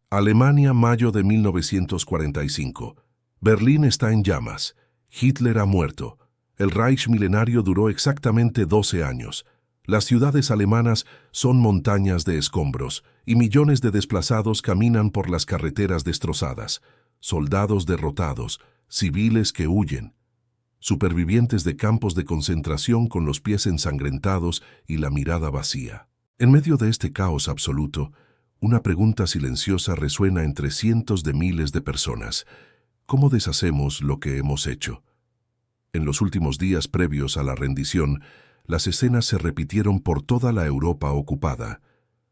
Alemania, mayo de 1945. Berlín está en llamas. Hitler ha muerto. El Reich milenario duró exactamente 12 años. Las ciudades alemanas son montañas de escombros y millones de desplazados caminan por las carreteras destrozadas. Soldados derrotados, civiles que huyen. Supervivientes de campos de concentración con los pies ensangrentados y la mirada vacía. En medio de este caos absoluto, una pregunta silenciosa resuena entre cientos de miles de personas. ¿Cómo deshacemos lo que hemos hecho? En los últimos días previos a la rendición, las escenas se repitieron por toda la Europa ocupada.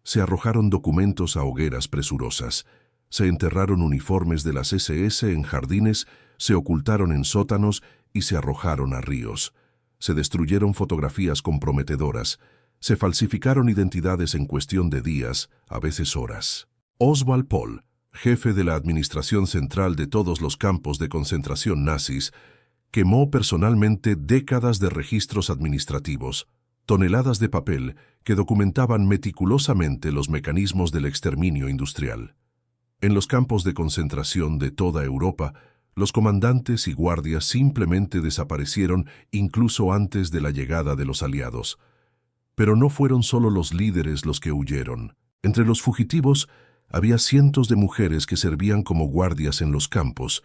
Se arrojaron documentos a hogueras presurosas. Se enterraron uniformes de las SS en jardines, se ocultaron en sótanos y se arrojaron a ríos. Se destruyeron fotografías comprometedoras. Se falsificaron identidades en cuestión de días, a veces horas. Oswald Pohl, jefe de la administración central de todos los campos de concentración nazis, quemó personalmente décadas de registros administrativos, toneladas de papel que documentaban meticulosamente los mecanismos del exterminio industrial. En los campos de concentración de toda Europa, los comandantes y guardias simplemente desaparecieron incluso antes de la llegada de los aliados. Pero no fueron solo los líderes los que huyeron. Entre los fugitivos había cientos de mujeres que servían como guardias en los campos.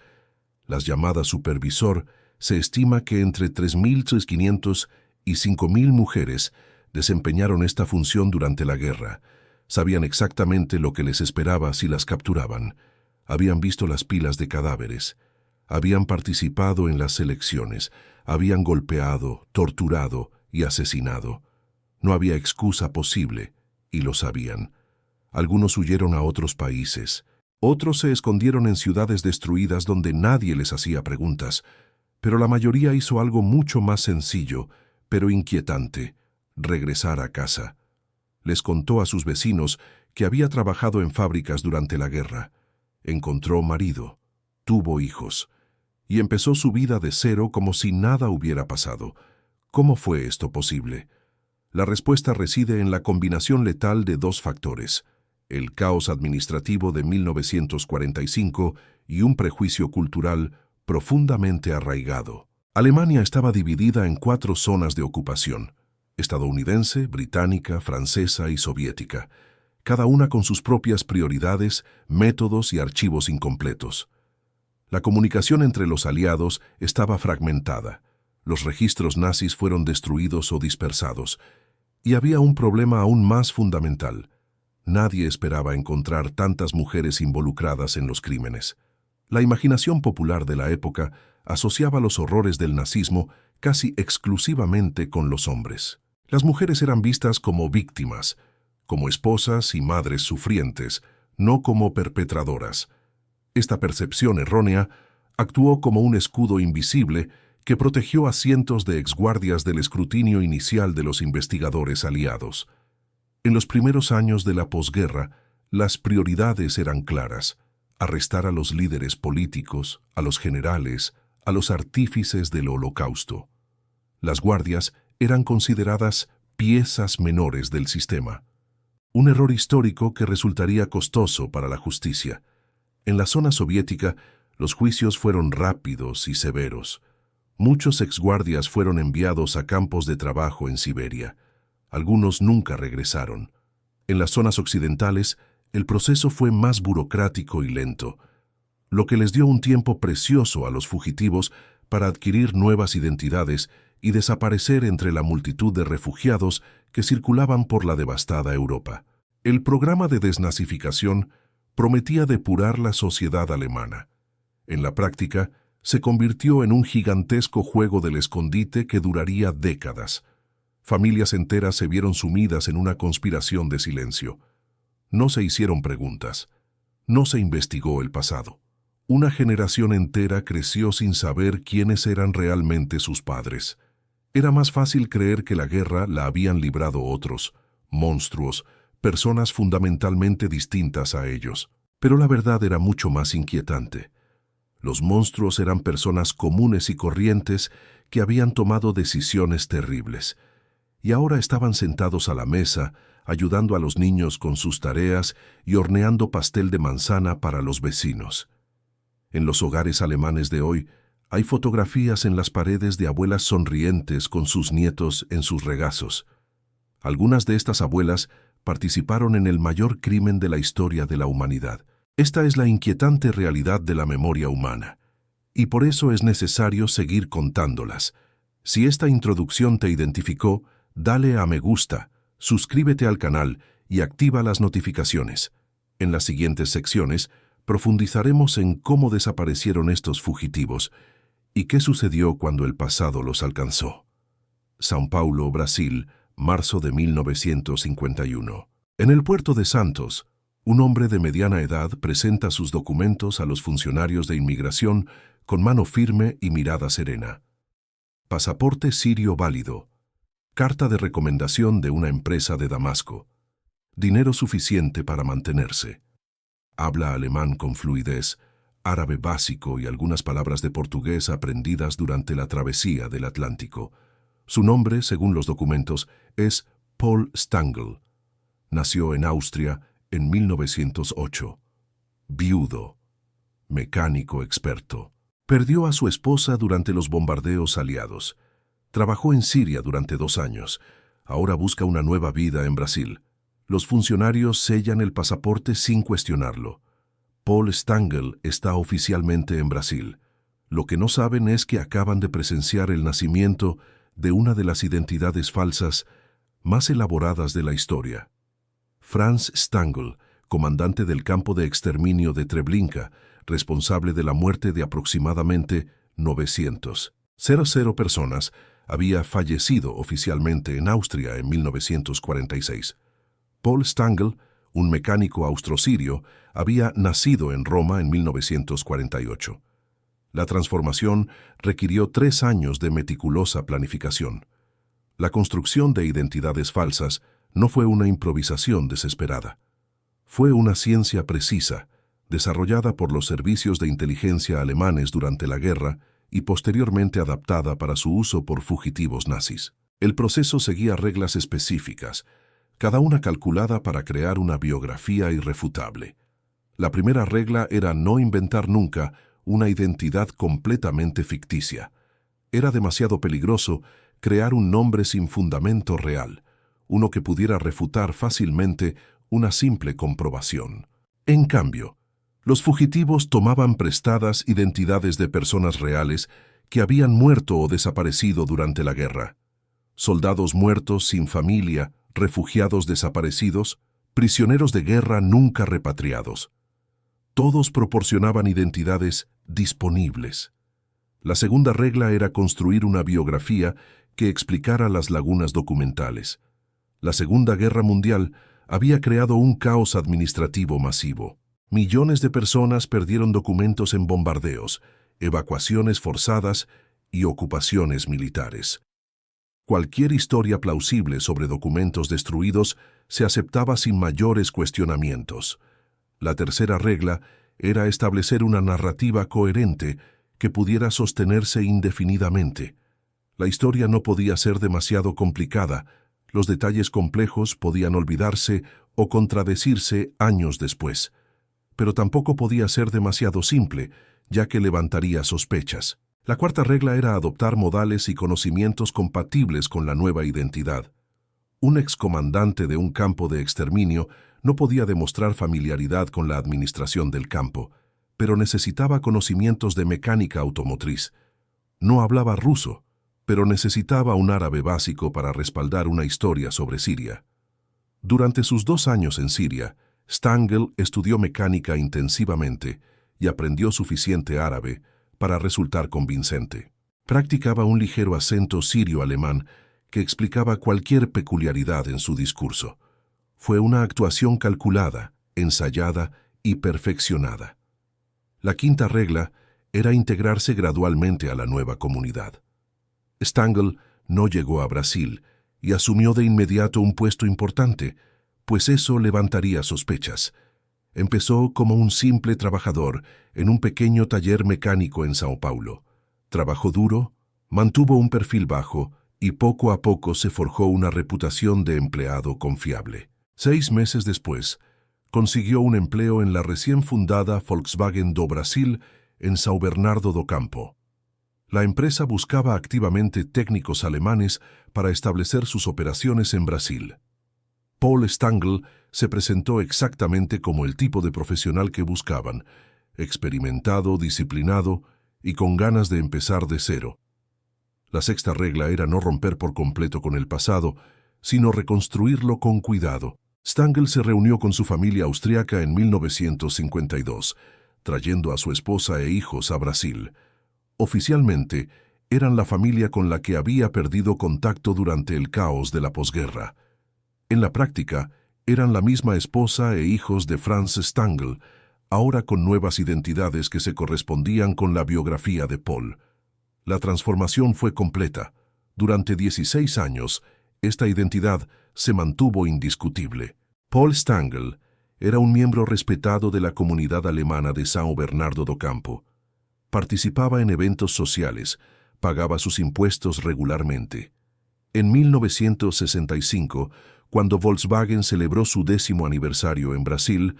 Las llamadas supervisor se estima que entre 3.500 y 5.000 mujeres desempeñaron esta función durante la guerra. Sabían exactamente lo que les esperaba si las capturaban. Habían visto las pilas de cadáveres. Habían participado en las selecciones. Habían golpeado, torturado y asesinado. No había excusa posible, y lo sabían. Algunos huyeron a otros países. Otros se escondieron en ciudades destruidas donde nadie les hacía preguntas. Pero la mayoría hizo algo mucho más sencillo, pero inquietante: regresar a casa. Les contó a sus vecinos que había trabajado en fábricas durante la guerra. Encontró marido, tuvo hijos, y empezó su vida de cero como si nada hubiera pasado. ¿Cómo fue esto posible? La respuesta reside en la combinación letal de dos factores: el caos administrativo de 1945 y un prejuicio cultural profundamente arraigado. Alemania estaba dividida en 4 zonas de ocupación: estadounidense, británica, francesa y soviética, cada una con sus propias prioridades, métodos y archivos incompletos. La comunicación entre los aliados estaba fragmentada. Los registros nazis fueron destruidos o dispersados. Y había un problema aún más fundamental. Nadie esperaba encontrar tantas mujeres involucradas en los crímenes. La imaginación popular de la época asociaba los horrores del nazismo casi exclusivamente con los hombres. Las mujeres eran vistas como víctimas, como esposas y madres sufrientes, no como perpetradoras. Esta percepción errónea actuó como un escudo invisible que protegió a cientos de exguardias del escrutinio inicial de los investigadores aliados. En los primeros años de la posguerra, las prioridades eran claras: arrestar a los líderes políticos, a los generales, a los artífices del Holocausto. Las guardias eran consideradas piezas menores del sistema. Un error histórico que resultaría costoso para la justicia. En la zona soviética, los juicios fueron rápidos y severos. Muchos exguardias fueron enviados a campos de trabajo en Siberia. Algunos nunca regresaron. En las zonas occidentales, el proceso fue más burocrático y lento, lo que les dio un tiempo precioso a los fugitivos para adquirir nuevas identidades y desaparecer entre la multitud de refugiados que circulaban por la devastada Europa. El programa de desnazificación prometía depurar la sociedad alemana. En la práctica, se convirtió en un gigantesco juego del escondite que duraría décadas. Familias enteras se vieron sumidas en una conspiración de silencio. No se hicieron preguntas. No se investigó el pasado. Una generación entera creció sin saber quiénes eran realmente sus padres. Era más fácil creer que la guerra la habían librado otros, monstruos, personas fundamentalmente distintas a ellos. Pero la verdad era mucho más inquietante. Los monstruos eran personas comunes y corrientes que habían tomado decisiones terribles, y ahora estaban sentados a la mesa, ayudando a los niños con sus tareas y horneando pastel de manzana para los vecinos. En los hogares alemanes de hoy, hay fotografías en las paredes de abuelas sonrientes con sus nietos en sus regazos. Algunas de estas abuelas participaron en el mayor crimen de la historia de la humanidad. Esta es la inquietante realidad de la memoria humana, y por eso es necesario seguir contándolas. Si esta introducción te identificó, dale a me gusta, suscríbete al canal y activa las notificaciones. En las siguientes secciones, profundizaremos en cómo desaparecieron estos fugitivos y qué sucedió cuando el pasado los alcanzó. São Paulo, Brasil, marzo de 1951. En el puerto de Santos, un hombre de mediana edad presenta sus documentos a los funcionarios de inmigración con mano firme y mirada serena. Pasaporte sirio válido. Carta de recomendación de una empresa de Damasco. Dinero suficiente para mantenerse. Habla alemán con fluidez, árabe básico y algunas palabras de portugués aprendidas durante la travesía del Atlántico. Su nombre, según los documentos, es Paul Stangl. Nació en Austria en 1908. Viudo. Mecánico experto. Perdió a su esposa durante los bombardeos aliados. Trabajó en Siria durante 2 años. Ahora busca una nueva vida en Brasil. Los funcionarios sellan el pasaporte sin cuestionarlo. Paul Stangl está oficialmente en Brasil. Lo que no saben es que acaban de presenciar el nacimiento de una de las identidades falsas más elaboradas de la historia. Franz Stangl, comandante del campo de exterminio de Treblinka, responsable de la muerte de aproximadamente 900 personas, había fallecido oficialmente en Austria en 1946. Paul Stangl, un mecánico austrosirio, había nacido en Roma en 1948. La transformación requirió 3 años de meticulosa planificación. La construcción de identidades falsas no fue una improvisación desesperada. Fue una ciencia precisa, desarrollada por los servicios de inteligencia alemanes durante la guerra y posteriormente adaptada para su uso por fugitivos nazis. El proceso seguía reglas específicas, cada una calculada para crear una biografía irrefutable. La primera regla era no inventar nunca una identidad completamente ficticia. Era demasiado peligroso crear un nombre sin fundamento real, uno que pudiera refutar fácilmente una simple comprobación. En cambio, los fugitivos tomaban prestadas identidades de personas reales que habían muerto o desaparecido durante la guerra. Soldados muertos sin familia, refugiados desaparecidos, prisioneros de guerra nunca repatriados. Todos proporcionaban identidades disponibles. La segunda regla era construir una biografía que explicara las lagunas documentales. La Segunda Guerra Mundial había creado un caos administrativo masivo. Millones de personas perdieron documentos en bombardeos, evacuaciones forzadas y ocupaciones militares. Cualquier historia plausible sobre documentos destruidos se aceptaba sin mayores cuestionamientos. La tercera regla era establecer una narrativa coherente que pudiera sostenerse indefinidamente. La historia no podía ser demasiado complicada, los detalles complejos podían olvidarse o contradecirse años después, pero tampoco podía ser demasiado simple, ya que levantaría sospechas. La cuarta regla era adoptar modales y conocimientos compatibles con la nueva identidad. Un excomandante de un campo de exterminio no podía demostrar familiaridad con la administración del campo, pero necesitaba conocimientos de mecánica automotriz. No hablaba ruso, pero necesitaba un árabe básico para respaldar una historia sobre Siria. Durante sus 2 años en Siria, Stangl estudió mecánica intensivamente y aprendió suficiente árabe para resultar convincente. Practicaba un ligero acento sirio-alemán que explicaba cualquier peculiaridad en su discurso. Fue una actuación calculada, ensayada y perfeccionada. La quinta regla era integrarse gradualmente a la nueva comunidad. Stangl no llegó a Brasil y asumió de inmediato un puesto importante, pues eso levantaría sospechas. Empezó como un simple trabajador en un pequeño taller mecánico en São Paulo. Trabajó duro, mantuvo un perfil bajo y poco a poco se forjó una reputación de empleado confiable. 6 meses después, consiguió un empleo en la recién fundada Volkswagen do Brasil en São Bernardo do Campo. La empresa buscaba activamente técnicos alemanes para establecer sus operaciones en Brasil. Paul Stangl se presentó exactamente como el tipo de profesional que buscaban, experimentado, disciplinado y con ganas de empezar de cero. La sexta regla era no romper por completo con el pasado, sino reconstruirlo con cuidado. Stangl se reunió con su familia austriaca en 1952, trayendo a su esposa e hijos a Brasil. Oficialmente, eran la familia con la que había perdido contacto durante el caos de la posguerra. En la práctica, eran la misma esposa e hijos de Franz Stangl, ahora con nuevas identidades que se correspondían con la biografía de Paul. La transformación fue completa. Durante 16 años, esta identidad se mantuvo indiscutible. Paul Stangl era un miembro respetado de la comunidad alemana de São Bernardo do Campo. Participaba en eventos sociales, pagaba sus impuestos regularmente. En 1965, cuando Volkswagen celebró su 10º aniversario en Brasil,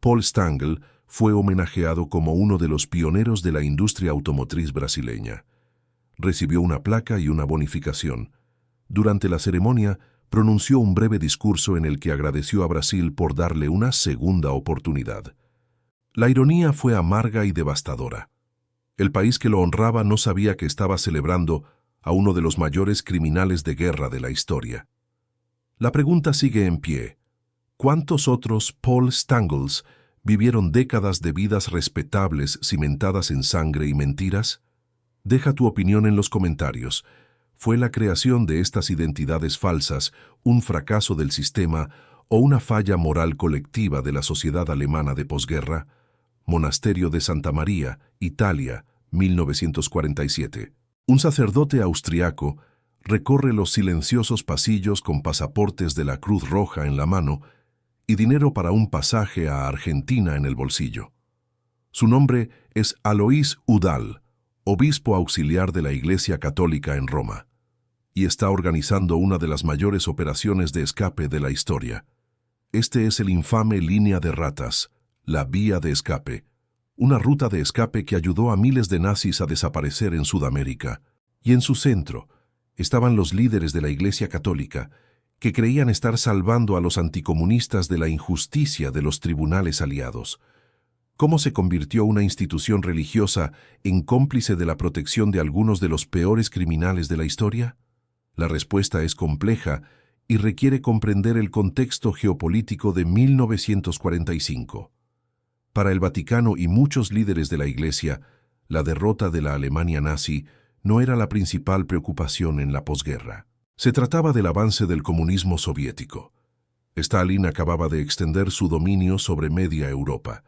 Paul Stangl fue homenajeado como uno de los pioneros de la industria automotriz brasileña. Recibió una placa y una bonificación. Durante la ceremonia, pronunció un breve discurso en el que agradeció a Brasil por darle una segunda oportunidad. La ironía fue amarga y devastadora. El país que lo honraba no sabía que estaba celebrando a uno de los mayores criminales de guerra de la historia. La pregunta sigue en pie. ¿Cuántos otros Paul Stangls vivieron décadas de vidas respetables cimentadas en sangre y mentiras? Deja tu opinión en los comentarios. ¿Fue la creación de estas identidades falsas un fracaso del sistema o una falla moral colectiva de la sociedad alemana de posguerra? Monasterio de Santa María, Italia, 1947. Un sacerdote austriaco recorre los silenciosos pasillos con pasaportes de la Cruz Roja en la mano y dinero para un pasaje a Argentina en el bolsillo. Su nombre es Alois Udall, obispo auxiliar de la Iglesia Católica en Roma, y está organizando una de las mayores operaciones de escape de la historia. Este es el infame Línea de Ratas, la Vía de Escape, una ruta de escape que ayudó a miles de nazis a desaparecer en Sudamérica. Y en su centro estaban los líderes de la Iglesia Católica, que creían estar salvando a los anticomunistas de la injusticia de los tribunales aliados. ¿Cómo se convirtió una institución religiosa en cómplice de la protección de algunos de los peores criminales de la historia? La respuesta es compleja y requiere comprender el contexto geopolítico de 1945. Para el Vaticano y muchos líderes de la Iglesia, la derrota de la Alemania nazi no era la principal preocupación en la posguerra. Se trataba del avance del comunismo soviético. Stalin acababa de extender su dominio sobre media Europa.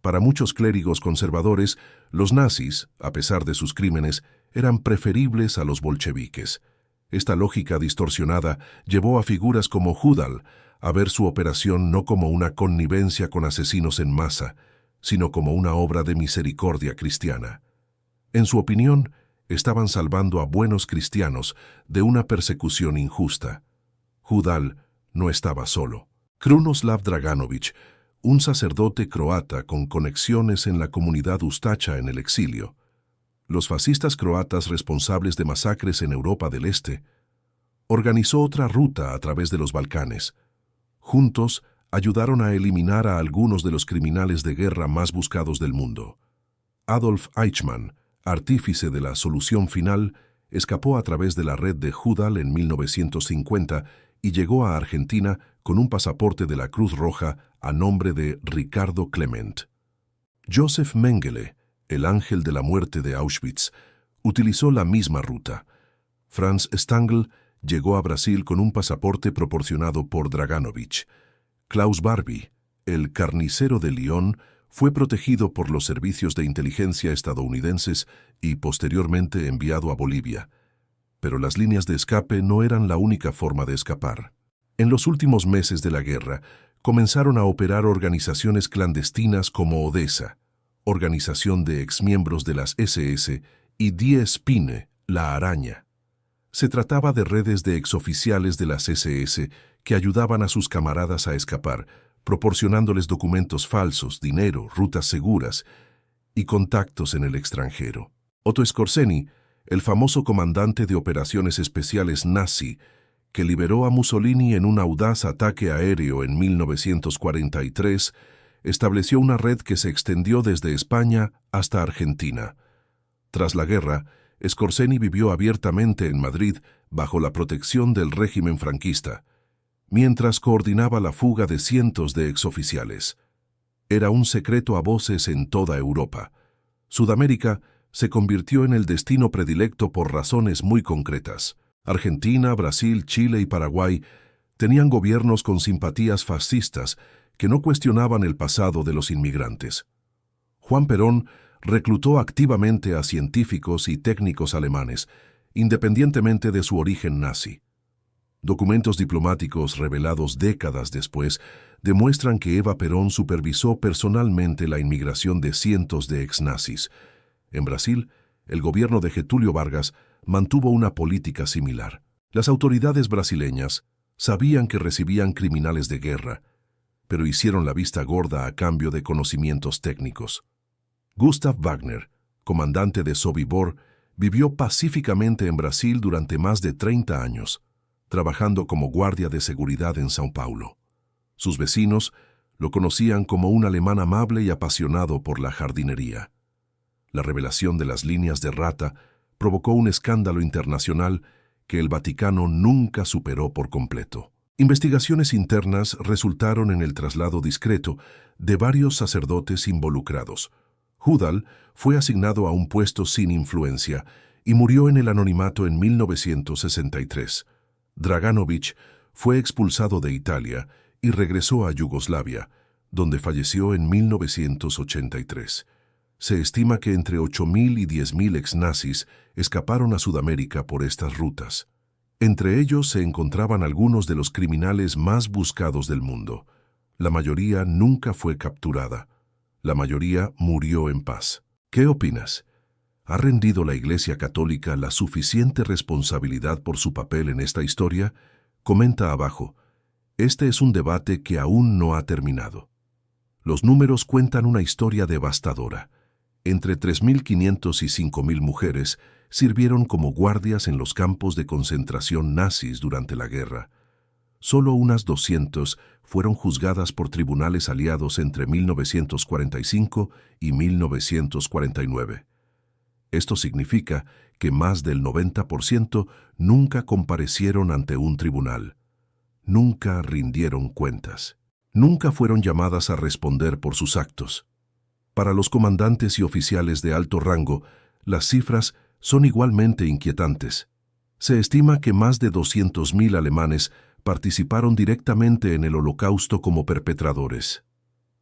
Para muchos clérigos conservadores, los nazis, a pesar de sus crímenes, eran preferibles a los bolcheviques. Esta lógica distorsionada llevó a figuras como Udall a ver su operación no como una connivencia con asesinos en masa, sino como una obra de misericordia cristiana. En su opinión, estaban salvando a buenos cristianos de una persecución injusta. Udall no estaba solo. Krunoslav Draganovich, un sacerdote croata con conexiones en la comunidad ustacha en el exilio, los fascistas croatas responsables de masacres en Europa del Este, organizó otra ruta a través de los Balcanes. Juntos, ayudaron a eliminar a algunos de los criminales de guerra más buscados del mundo. Adolf Eichmann, artífice de la solución final, escapó a través de la red de Udall en 1950 y llegó a Argentina con un pasaporte de la Cruz Roja a nombre de Ricardo Clement. Joseph Mengele, el ángel de la muerte de Auschwitz, utilizó la misma ruta. Franz Stangl llegó a Brasil con un pasaporte proporcionado por Draganovich. Klaus Barbie, el carnicero de Lyon, fue protegido por los servicios de inteligencia estadounidenses y posteriormente enviado a Bolivia. Pero las líneas de escape no eran la única forma de escapar. En los últimos meses de la guerra, comenzaron a operar organizaciones clandestinas como Odessa, organización de exmiembros de las SS, y Die Spinne, la araña. Se trataba de redes de exoficiales de las SS que ayudaban a sus camaradas a escapar, proporcionándoles documentos falsos, dinero, rutas seguras y contactos en el extranjero. Otto Skorzeny, el famoso comandante de operaciones especiales nazi, que liberó a Mussolini en un audaz ataque aéreo en 1943, estableció una red que se extendió desde España hasta Argentina. Tras la guerra, Skorzeny vivió abiertamente en Madrid bajo la protección del régimen franquista, mientras coordinaba la fuga de cientos de exoficiales. Era un secreto a voces en toda Europa. Sudamérica se convirtió en el destino predilecto por razones muy concretas. Argentina, Brasil, Chile y Paraguay tenían gobiernos con simpatías fascistas que no cuestionaban el pasado de los inmigrantes. Juan Perón reclutó activamente a científicos y técnicos alemanes, independientemente de su origen nazi. Documentos diplomáticos revelados décadas después demuestran que Eva Perón supervisó personalmente la inmigración de cientos de exnazis. En Brasil, el gobierno de Getúlio Vargas mantuvo una política similar. Las autoridades brasileñas sabían que recibían criminales de guerra, pero hicieron la vista gorda a cambio de conocimientos técnicos. Gustav Wagner, comandante de Sobibor, vivió pacíficamente en Brasil durante más de 30 años, trabajando como guardia de seguridad en São Paulo. Sus vecinos lo conocían como un alemán amable y apasionado por la jardinería. La revelación de las líneas de rata provocó un escándalo internacional que el Vaticano nunca superó por completo. Investigaciones internas resultaron en el traslado discreto de varios sacerdotes involucrados. Hudal fue asignado a un puesto sin influencia y murió en el anonimato en 1963. Draganovich fue expulsado de Italia y regresó a Yugoslavia, donde falleció en 1983. Se estima que entre 8.000 y 10.000 exnazis escaparon a Sudamérica por estas rutas. Entre ellos se encontraban algunos de los criminales más buscados del mundo. La mayoría nunca fue capturada. La mayoría murió en paz. ¿Qué opinas? ¿Ha rendido la Iglesia Católica la suficiente responsabilidad por su papel en esta historia? Comenta abajo. Este es un debate que aún no ha terminado. Los números cuentan una historia devastadora. Entre 3.500 y 5.000 mujeres sirvieron como guardias en los campos de concentración nazis durante la guerra. Solo unas 200 fueron juzgadas por tribunales aliados entre 1945 y 1949. Esto significa que más del 90% nunca comparecieron ante un tribunal. Nunca rindieron cuentas. Nunca fueron llamadas a responder por sus actos. Para los comandantes y oficiales de alto rango, las cifras son igualmente inquietantes. Se estima que más de 200.000 alemanes participaron directamente en el Holocausto como perpetradores.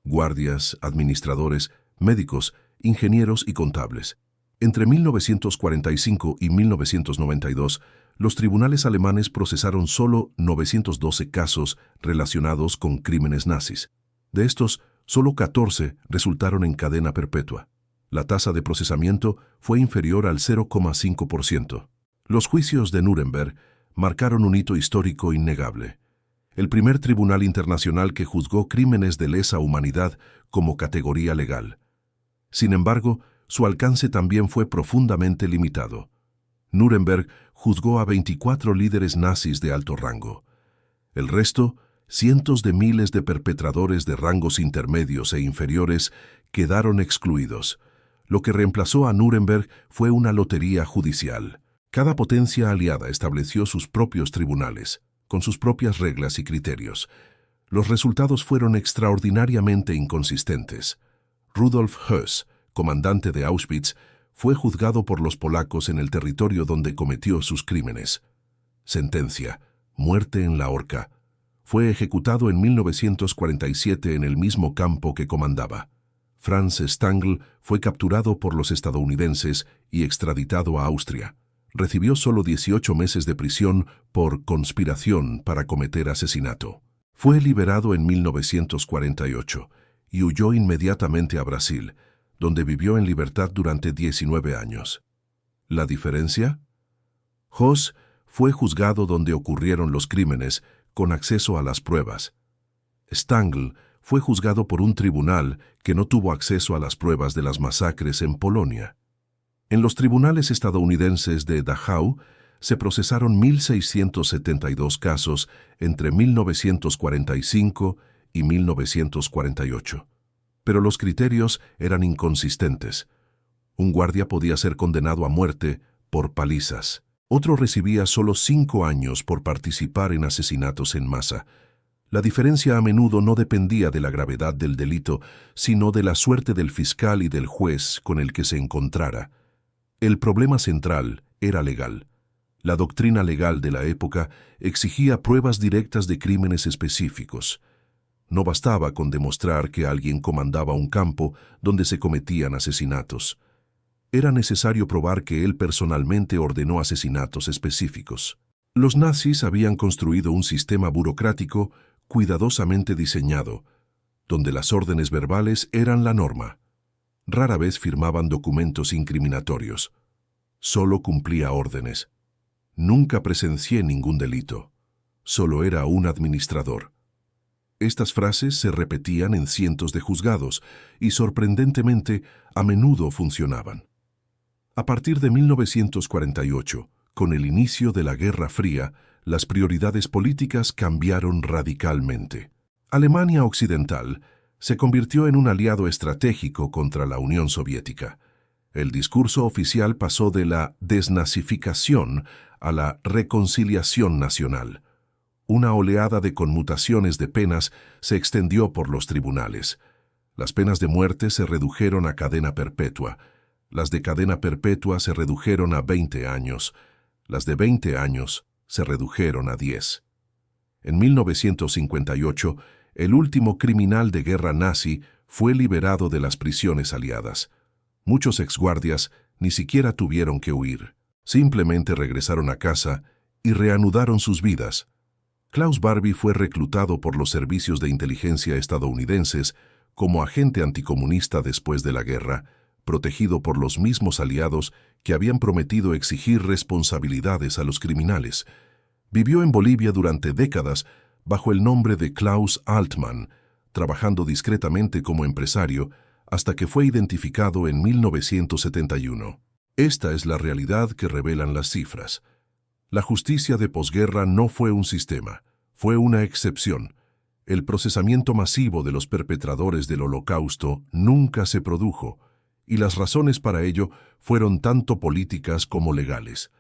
Guardias, administradores, médicos, ingenieros y contables. Entre 1945 y 1992, los tribunales alemanes procesaron solo 912 casos relacionados con crímenes nazis. De estos, solo 14 resultaron en cadena perpetua. La tasa de procesamiento fue inferior al 0,5%. Los juicios de Nuremberg marcaron un hito histórico innegable. El primer tribunal internacional que juzgó crímenes de lesa humanidad como categoría legal. Sin embargo, su alcance también fue profundamente limitado. Nuremberg juzgó a 24 líderes nazis de alto rango. El resto, cientos de miles de perpetradores de rangos intermedios e inferiores, quedaron excluidos. Lo que reemplazó a Nuremberg fue una lotería judicial. Cada potencia aliada estableció sus propios tribunales, con sus propias reglas y criterios. Los resultados fueron extraordinariamente inconsistentes. Rudolf Höss, comandante de Auschwitz, fue juzgado por los polacos en el territorio donde cometió sus crímenes. Sentencia: muerte en la horca. Fue ejecutado en 1947 en el mismo campo que comandaba. Franz Stangl fue capturado por los estadounidenses y extraditado a Austria. Recibió solo 18 meses de prisión por conspiración para cometer asesinato. Fue liberado en 1948 y huyó inmediatamente a Brasil, donde vivió en libertad durante 19 años. ¿La diferencia? Höss fue juzgado donde ocurrieron los crímenes, con acceso a las pruebas. Stangl fue juzgado por un tribunal que no tuvo acceso a las pruebas de las masacres en Polonia. En los tribunales estadounidenses de Dachau se procesaron 1.672 casos entre 1945 y 1948. Pero los criterios eran inconsistentes. Un guardia podía ser condenado a muerte por palizas. Otro recibía solo 5 años por participar en asesinatos en masa. La diferencia a menudo no dependía de la gravedad del delito, sino de la suerte del fiscal y del juez con el que se encontrara. El problema central era legal. La doctrina legal de la época exigía pruebas directas de crímenes específicos. No bastaba con demostrar que alguien comandaba un campo donde se cometían asesinatos. Era necesario probar que él personalmente ordenó asesinatos específicos. Los nazis habían construido un sistema burocrático cuidadosamente diseñado, donde las órdenes verbales eran la norma. Rara vez firmaban documentos incriminatorios. Solo cumplía órdenes. Nunca presencié ningún delito. Solo era un administrador. Estas frases se repetían en cientos de juzgados y, sorprendentemente, a menudo funcionaban. A partir de 1948, con el inicio de la Guerra Fría, las prioridades políticas cambiaron radicalmente. Alemania Occidental se convirtió en un aliado estratégico contra la Unión Soviética. El discurso oficial pasó de la desnazificación a la reconciliación nacional. Una oleada de conmutaciones de penas se extendió por los tribunales. Las penas de muerte se redujeron a cadena perpetua. Las de cadena perpetua se redujeron a 20 años. Las de 20 años se redujeron a 10. En 1958, el último criminal de guerra nazi fue liberado de las prisiones aliadas. Muchos exguardias ni siquiera tuvieron que huir. Simplemente regresaron a casa y reanudaron sus vidas. Klaus Barbie fue reclutado por los servicios de inteligencia estadounidenses como agente anticomunista después de la guerra, protegido por los mismos aliados que habían prometido exigir responsabilidades a los criminales. Vivió en Bolivia durante décadas bajo el nombre de Klaus Altmann, trabajando discretamente como empresario hasta que fue identificado en 1971. Esta es la realidad que revelan las cifras. La justicia de posguerra no fue un sistema, fue una excepción. El procesamiento masivo de los perpetradores del Holocausto nunca se produjo, y las razones para ello fueron tanto políticas como legales.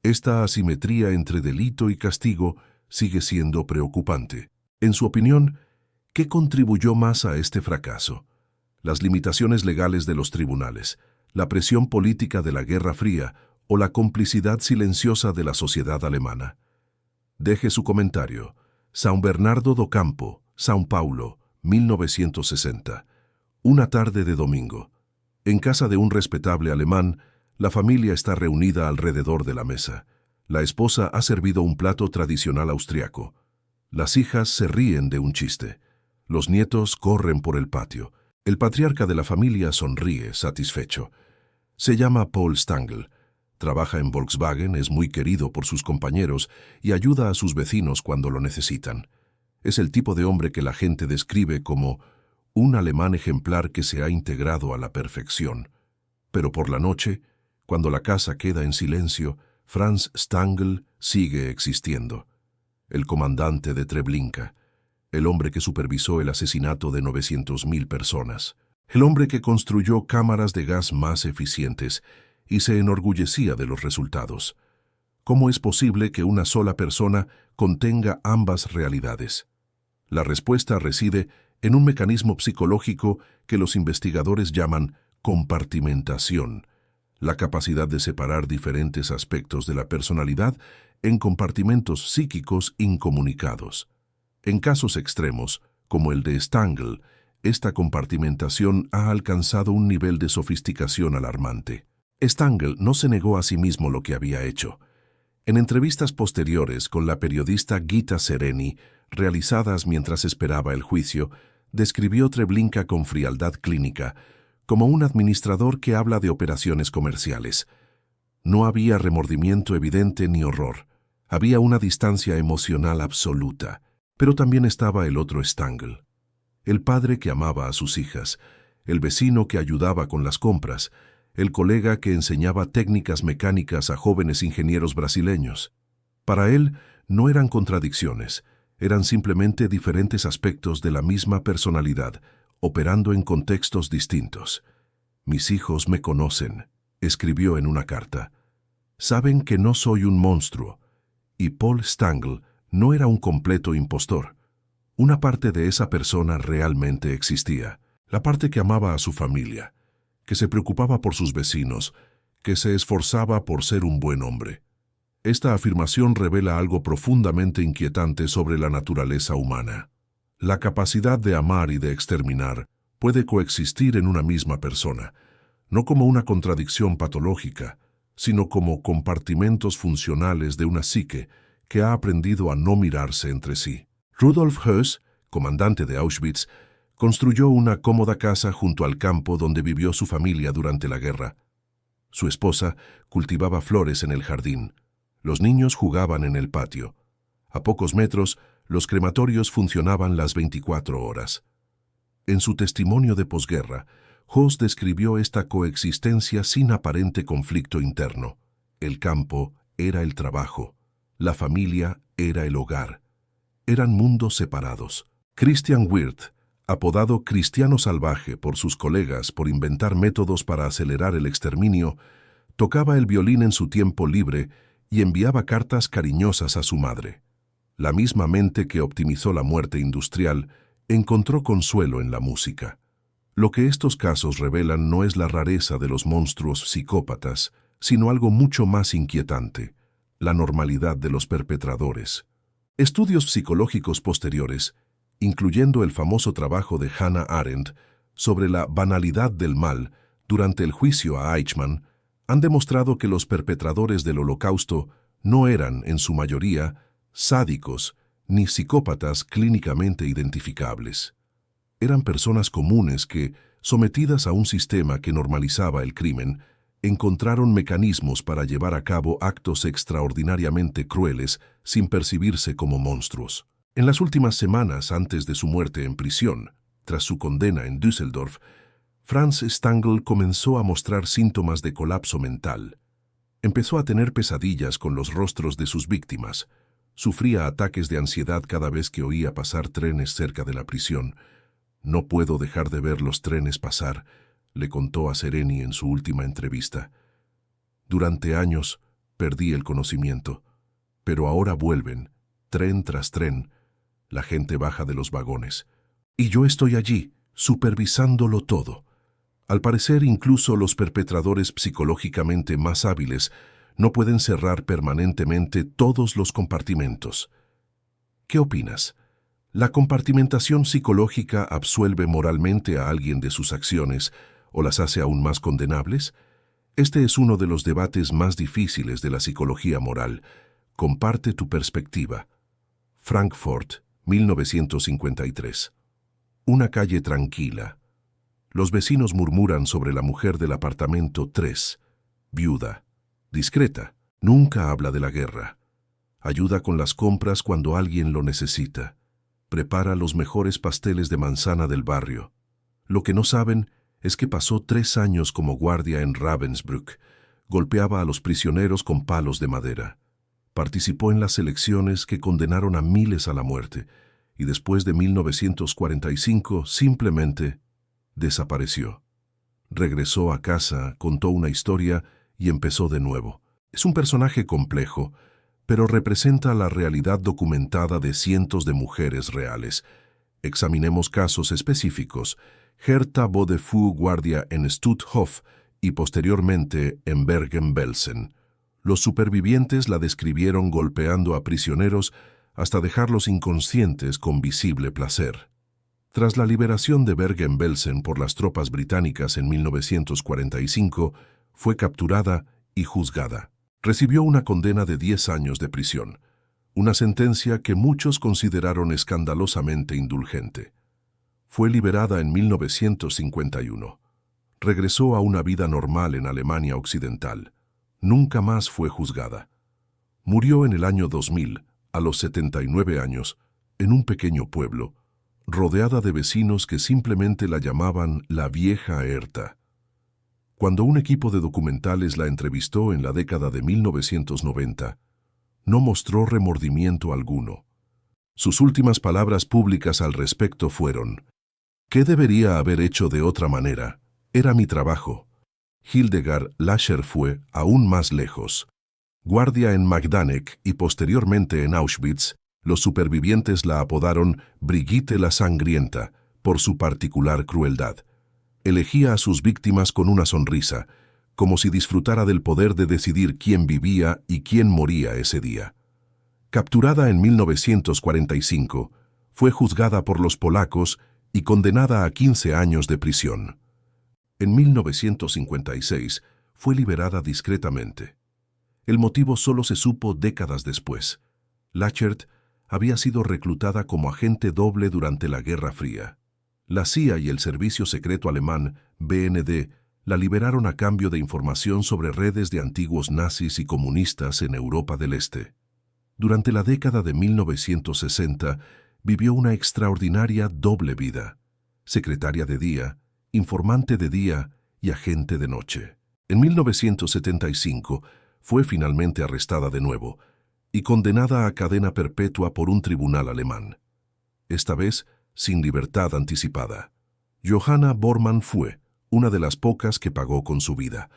Esta asimetría entre delito y castigo sigue siendo preocupante. En su opinión, ¿qué contribuyó más a este fracaso? Las limitaciones legales de los tribunales, la presión política de la Guerra Fría o la complicidad silenciosa de la sociedad alemana. Deje su comentario. São Bernardo do Campo, São Paulo, 1960. Una tarde de domingo. En casa de un respetable alemán, la familia está reunida alrededor de la mesa. La esposa ha servido un plato tradicional austriaco. Las hijas se ríen de un chiste. Los nietos corren por el patio. El patriarca de la familia sonríe, satisfecho. Se llama Paul Stangl. Trabaja en Volkswagen, es muy querido por sus compañeros y ayuda a sus vecinos cuando lo necesitan. Es el tipo de hombre que la gente describe como un alemán ejemplar que se ha integrado a la perfección. Pero por la noche, cuando la casa queda en silencio, Franz Stangl sigue existiendo. El comandante de Treblinka, el hombre que supervisó el asesinato de 900.000 personas, el hombre que construyó cámaras de gas más eficientes y se enorgullecía de los resultados. ¿Cómo es posible que una sola persona contenga ambas realidades? La respuesta reside en un mecanismo psicológico que los investigadores llaman compartimentación, la capacidad de separar diferentes aspectos de la personalidad en compartimentos psíquicos incomunicados. En casos extremos, como el de Stangl, esta compartimentación ha alcanzado un nivel de sofisticación alarmante. Stangl no se negó a sí mismo lo que había hecho. En entrevistas posteriores con la periodista Gita Sereni, realizadas mientras esperaba el juicio, describió Treblinka con frialdad clínica, como un administrador que habla de operaciones comerciales. No había remordimiento evidente ni horror. Había una distancia emocional absoluta, pero también estaba el otro Stangl. El padre que amaba a sus hijas, el vecino que ayudaba con las compras, el colega que enseñaba técnicas mecánicas a jóvenes ingenieros brasileños. Para él no eran contradicciones, eran simplemente diferentes aspectos de la misma personalidad, operando en contextos distintos. «Mis hijos me conocen», escribió en una carta. «Saben que no soy un monstruo». Y Paul Stangl no era un completo impostor. Una parte de esa persona realmente existía, la parte que amaba a su familia, que se preocupaba por sus vecinos, que se esforzaba por ser un buen hombre. Esta afirmación revela algo profundamente inquietante sobre la naturaleza humana. La capacidad de amar y de exterminar puede coexistir en una misma persona, no como una contradicción patológica, sino como compartimentos funcionales de una psique que ha aprendido a no mirarse entre sí. Rudolf Höss, comandante de Auschwitz, construyó una cómoda casa junto al campo donde vivió su familia durante la guerra. Su esposa cultivaba flores en el jardín. Los niños jugaban en el patio. A pocos metros, los crematorios funcionaban las 24 horas. En su testimonio de posguerra, Höss describió esta coexistencia sin aparente conflicto interno. El campo era el trabajo, la familia era el hogar. Eran mundos separados. Christian Wirth, apodado Cristiano Salvaje por sus colegas por inventar métodos para acelerar el exterminio, tocaba el violín en su tiempo libre y enviaba cartas cariñosas a su madre. La misma mente que optimizó la muerte industrial encontró consuelo en la música. Lo que estos casos revelan no es la rareza de los monstruos psicópatas, sino algo mucho más inquietante, la normalidad de los perpetradores. Estudios psicológicos posteriores, incluyendo el famoso trabajo de Hannah Arendt sobre la banalidad del mal durante el juicio a Eichmann, han demostrado que los perpetradores del Holocausto no eran, en su mayoría, sádicos ni psicópatas clínicamente identificables. Eran personas comunes que, sometidas a un sistema que normalizaba el crimen, encontraron mecanismos para llevar a cabo actos extraordinariamente crueles sin percibirse como monstruos. En las últimas semanas antes de su muerte en prisión, tras su condena en Düsseldorf, Franz Stangl comenzó a mostrar síntomas de colapso mental. Empezó a tener pesadillas con los rostros de sus víctimas. Sufría ataques de ansiedad cada vez que oía pasar trenes cerca de la prisión. «No puedo dejar de ver los trenes pasar», le contó a Sereni en su última entrevista. «Durante años perdí el conocimiento, pero ahora vuelven, tren tras tren. La gente baja de los vagones. Y yo estoy allí, supervisándolo todo». Al parecer, incluso los perpetradores psicológicamente más hábiles no pueden cerrar permanentemente todos los compartimentos. ¿Qué opinas? ¿La compartimentación psicológica absuelve moralmente a alguien de sus acciones o las hace aún más condenables? Este es uno de los debates más difíciles de la psicología moral. Comparte tu perspectiva. Frankfurt, 1953. Una calle tranquila. Los vecinos murmuran sobre la mujer del apartamento 3, viuda, discreta, nunca habla de la guerra. Ayuda con las compras cuando alguien lo necesita. Prepara los mejores pasteles de manzana del barrio. Lo que no saben es que pasó 3 años como guardia en Ravensbrück. Golpeaba a los prisioneros con palos de madera. Participó en las elecciones que condenaron a miles a la muerte y después de 1945 simplemente desapareció. Regresó a casa, contó una historia y empezó de nuevo. Es un personaje complejo, pero representa la realidad documentada de cientos de mujeres reales. Examinemos casos específicos. Hertha Bodefu, guardia en Stutthof y posteriormente en Bergen-Belsen. Los supervivientes la describieron golpeando a prisioneros hasta dejarlos inconscientes con visible placer. Tras la liberación de Bergen-Belsen por las tropas británicas en 1945, fue capturada y juzgada. Recibió una condena de 10 años de prisión, una sentencia que muchos consideraron escandalosamente indulgente. Fue liberada en 1951. Regresó a una vida normal en Alemania Occidental. Nunca más fue juzgada. Murió en el año 2000, a los 79 años, en un pequeño pueblo, rodeada de vecinos que simplemente la llamaban la vieja Herta. Cuando un equipo de documentales la entrevistó en la década de 1990, no mostró remordimiento alguno. Sus últimas palabras públicas al respecto fueron: ¿qué debería haber hecho de otra manera? Era mi trabajo. Hildegard Lacher fue aún más lejos. Guardia en Majdanek y posteriormente en Auschwitz, los supervivientes la apodaron Brigitte la Sangrienta por su particular crueldad. Elegía a sus víctimas con una sonrisa, como si disfrutara del poder de decidir quién vivía y quién moría ese día. Capturada en 1945, fue juzgada por los polacos y condenada a 15 años de prisión. En 1956 fue liberada discretamente. El motivo solo se supo décadas después. Lachert había sido reclutada como agente doble durante la Guerra Fría. La CIA y el Servicio Secreto Alemán, BND, la liberaron a cambio de información sobre redes de antiguos nazis y comunistas en Europa del Este. Durante la década de 1960, vivió una extraordinaria doble vida: secretaria de día, informante de día y agente de noche. En 1975, fue finalmente arrestada de nuevo y condenada a cadena perpetua por un tribunal alemán. Esta vez, sin libertad anticipada. Johanna Bormann fue una de las pocas que pagó con su vida.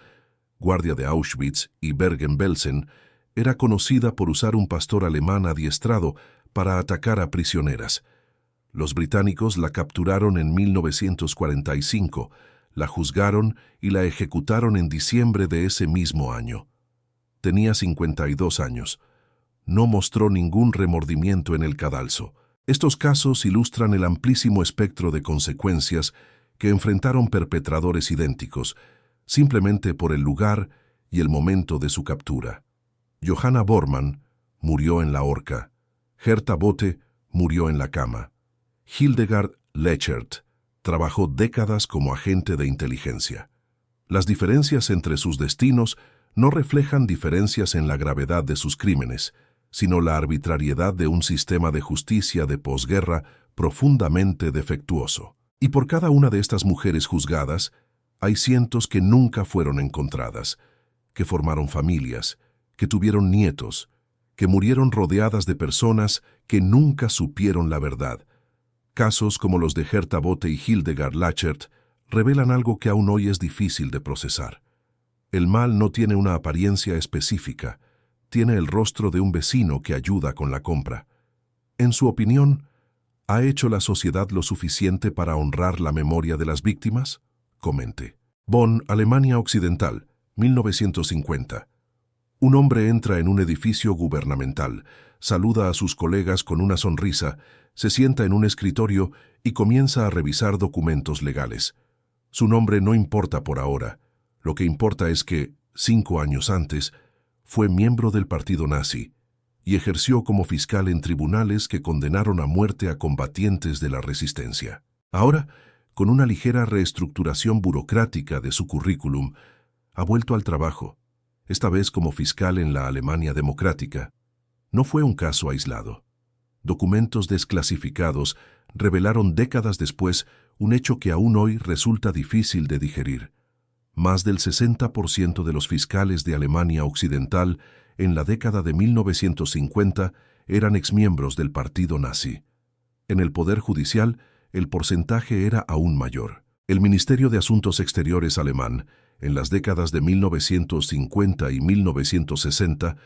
Guardia de Auschwitz y Bergen-Belsen, era conocida por usar un pastor alemán adiestrado para atacar a prisioneras. Los británicos la capturaron en 1945, la juzgaron y la ejecutaron en diciembre de ese mismo año. Tenía 52 años. No mostró ningún remordimiento en el cadalso. Estos casos ilustran el amplísimo espectro de consecuencias que enfrentaron perpetradores idénticos, simplemente por el lugar y el momento de su captura. Johanna Bormann murió en la horca. Herta Bote murió en la cama. Hildegard Lechert trabajó décadas como agente de inteligencia. Las diferencias entre sus destinos no reflejan diferencias en la gravedad de sus crímenes, sino la arbitrariedad de un sistema de justicia de posguerra profundamente defectuoso. Y por cada una de estas mujeres juzgadas, hay cientos que nunca fueron encontradas, que formaron familias, que tuvieron nietos, que murieron rodeadas de personas que nunca supieron la verdad. Casos como los de Herta Bote y Hildegard Lachert revelan algo que aún hoy es difícil de procesar. El mal no tiene una apariencia específica, tiene el rostro de un vecino que ayuda con la compra. En su opinión, ¿ha hecho la sociedad lo suficiente para honrar la memoria de las víctimas? Comente. Bonn, Alemania Occidental, 1950. Un hombre entra en un edificio gubernamental, saluda a sus colegas con una sonrisa, se sienta en un escritorio y comienza a revisar documentos legales. Su nombre no importa por ahora. Lo que importa es que, 5 años antes, fue miembro del partido nazi y ejerció como fiscal en tribunales que condenaron a muerte a combatientes de la resistencia. Ahora, con una ligera reestructuración burocrática de su currículum, ha vuelto al trabajo, esta vez como fiscal en la Alemania democrática. No fue un caso aislado. Documentos desclasificados revelaron décadas después un hecho que aún hoy resulta difícil de digerir. Más del 60% de los fiscales de Alemania Occidental en la década de 1950 eran exmiembros del partido nazi. En el Poder Judicial, el porcentaje era aún mayor. El Ministerio de Asuntos Exteriores alemán, en las décadas de 1950 y 1960,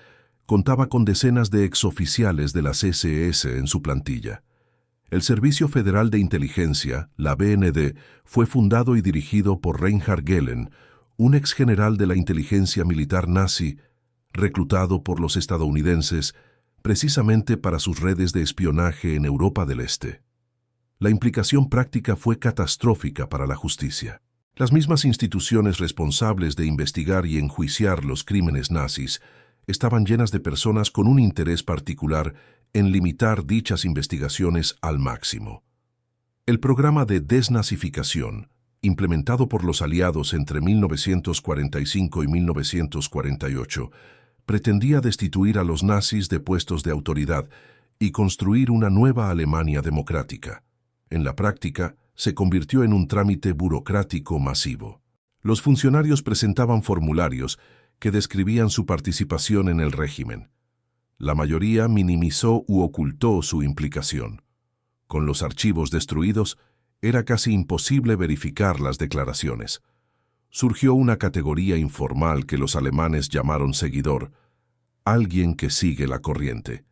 contaba con decenas de exoficiales de las SS en su plantilla. El Servicio Federal de Inteligencia, la BND, fue fundado y dirigido por Reinhard Gehlen, un exgeneral de la inteligencia militar nazi, reclutado por los estadounidenses precisamente para sus redes de espionaje en Europa del Este. La implicación práctica fue catastrófica para la justicia. Las mismas instituciones responsables de investigar y enjuiciar los crímenes nazis estaban llenas de personas con un interés particular en limitar dichas investigaciones al máximo. El programa de desnazificación, implementado por los aliados entre 1945 y 1948, pretendía destituir a los nazis de puestos de autoridad y construir una nueva Alemania democrática. En la práctica, se convirtió en un trámite burocrático masivo. Los funcionarios presentaban formularios que describían su participación en el régimen. La mayoría minimizó u ocultó su implicación. Con los archivos destruidos, era casi imposible verificar las declaraciones. Surgió una categoría informal que los alemanes llamaron seguidor, alguien que sigue la corriente.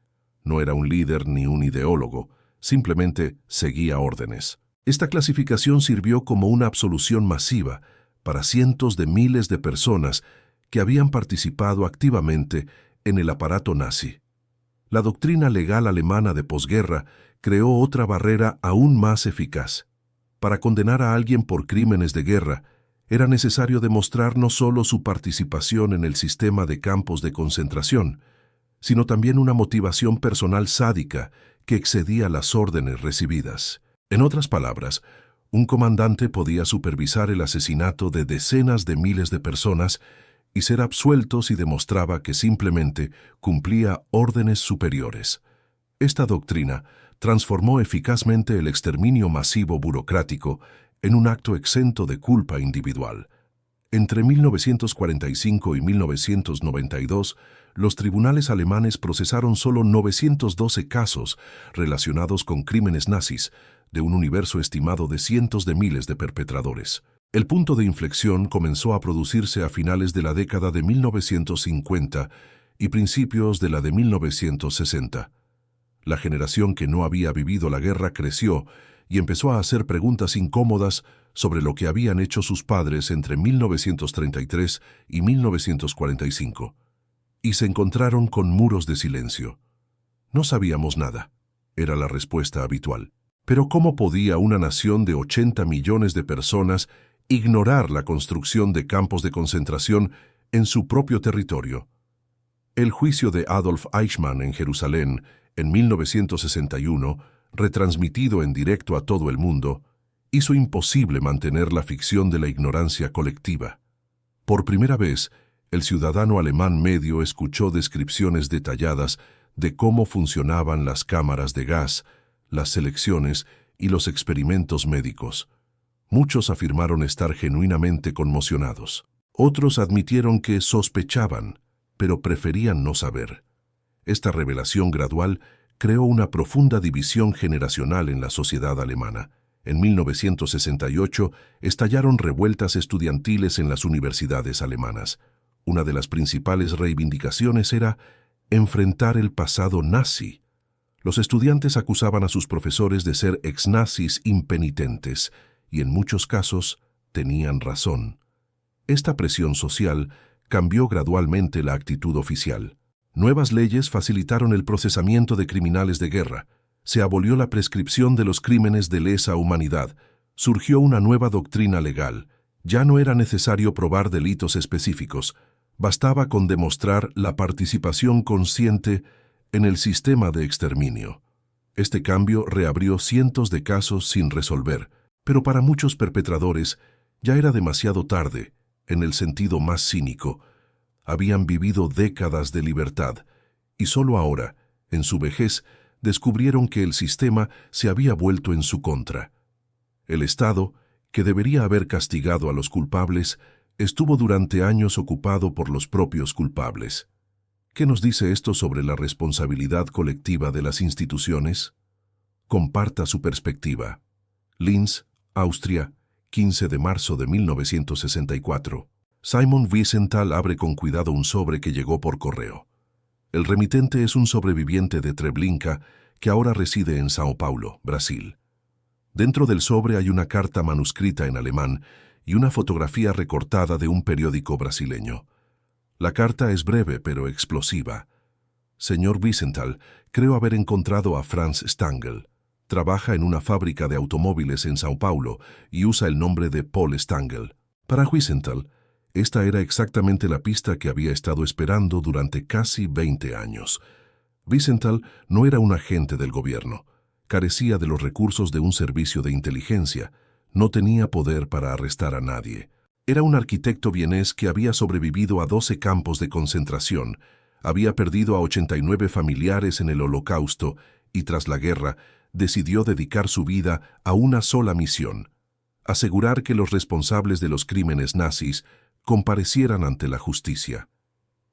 No era un líder ni un ideólogo, simplemente seguía órdenes. Esta clasificación sirvió como una absolución masiva para cientos de miles de personas que habían participado activamente en el aparato nazi. La doctrina legal alemana de posguerra creó otra barrera aún más eficaz. Para condenar a alguien por crímenes de guerra, era necesario demostrar no solo su participación en el sistema de campos de concentración, sino también una motivación personal sádica que excedía las órdenes recibidas. En otras palabras, un comandante podía supervisar el asesinato de decenas de miles de personas y ser absuelto si demostraba que simplemente cumplía órdenes superiores. Esta doctrina transformó eficazmente el exterminio masivo burocrático en un acto exento de culpa individual. Entre 1945 y 1992, los tribunales alemanes procesaron solo 912 casos relacionados con crímenes nazis, de un universo estimado de cientos de miles de perpetradores. El punto de inflexión comenzó a producirse a finales de la década de 1950 y principios de la de 1960. La generación que no había vivido la guerra creció y empezó a hacer preguntas incómodas sobre lo que habían hecho sus padres entre 1933 y 1945. Y se encontraron con muros de silencio. No sabíamos nada, era la respuesta habitual. Pero ¿cómo podía una nación de 80 millones de personas ignorar la construcción de campos de concentración en su propio territorio? El juicio de Adolf Eichmann en Jerusalén en 1961, retransmitido en directo a todo el mundo, hizo imposible mantener la ficción de la ignorancia colectiva. Por primera vez, el ciudadano alemán medio escuchó descripciones detalladas de cómo funcionaban las cámaras de gas, las selecciones y los experimentos médicos. Muchos afirmaron estar genuinamente conmocionados. Otros admitieron que sospechaban, pero preferían no saber. Esta revelación gradual creó una profunda división generacional en la sociedad alemana. En 1968 estallaron revueltas estudiantiles en las universidades alemanas. Una de las principales reivindicaciones era enfrentar el pasado nazi. Los estudiantes acusaban a sus profesores de ser exnazis impenitentes y en muchos casos tenían razón. Esta presión social cambió gradualmente la actitud oficial. Nuevas leyes facilitaron el procesamiento de criminales de guerra. Se abolió la prescripción de los crímenes de lesa humanidad. Surgió una nueva doctrina legal. Ya no era necesario probar delitos específicos. Bastaba con demostrar la participación consciente en el sistema de exterminio. Este cambio reabrió cientos de casos sin resolver, pero para muchos perpetradores ya era demasiado tarde, en el sentido más cínico. Habían vivido décadas de libertad, y solo ahora, en su vejez, descubrieron que el sistema se había vuelto en su contra. El Estado, que debería haber castigado a los culpables, estuvo durante años ocupado por los propios culpables. ¿Qué nos dice esto sobre la responsabilidad colectiva de las instituciones? Comparta su perspectiva. Linz, Austria, 15 de marzo de 1964. Simon Wiesenthal abre con cuidado un sobre que llegó por correo. El remitente es un sobreviviente de Treblinka que ahora reside en Sao Paulo, Brasil. Dentro del sobre hay una carta manuscrita en alemán y una fotografía recortada de un periódico brasileño. La carta es breve pero explosiva. Señor Wiesenthal, creo haber encontrado a Franz Stangl. Trabaja en una fábrica de automóviles en Sao Paulo y usa el nombre de Paul Stangl. Para Wiesenthal, esta era exactamente la pista que había estado esperando durante casi 20 años. Wiesenthal no era un agente del gobierno. Carecía de los recursos de un servicio de inteligencia. No tenía poder para arrestar a nadie. Era un arquitecto vienés que había sobrevivido a 12 campos de concentración, Había perdido a 89 familiares en el Holocausto y tras la guerra decidió dedicar su vida a una sola misión: asegurar que los responsables de los crímenes nazis comparecieran ante la justicia.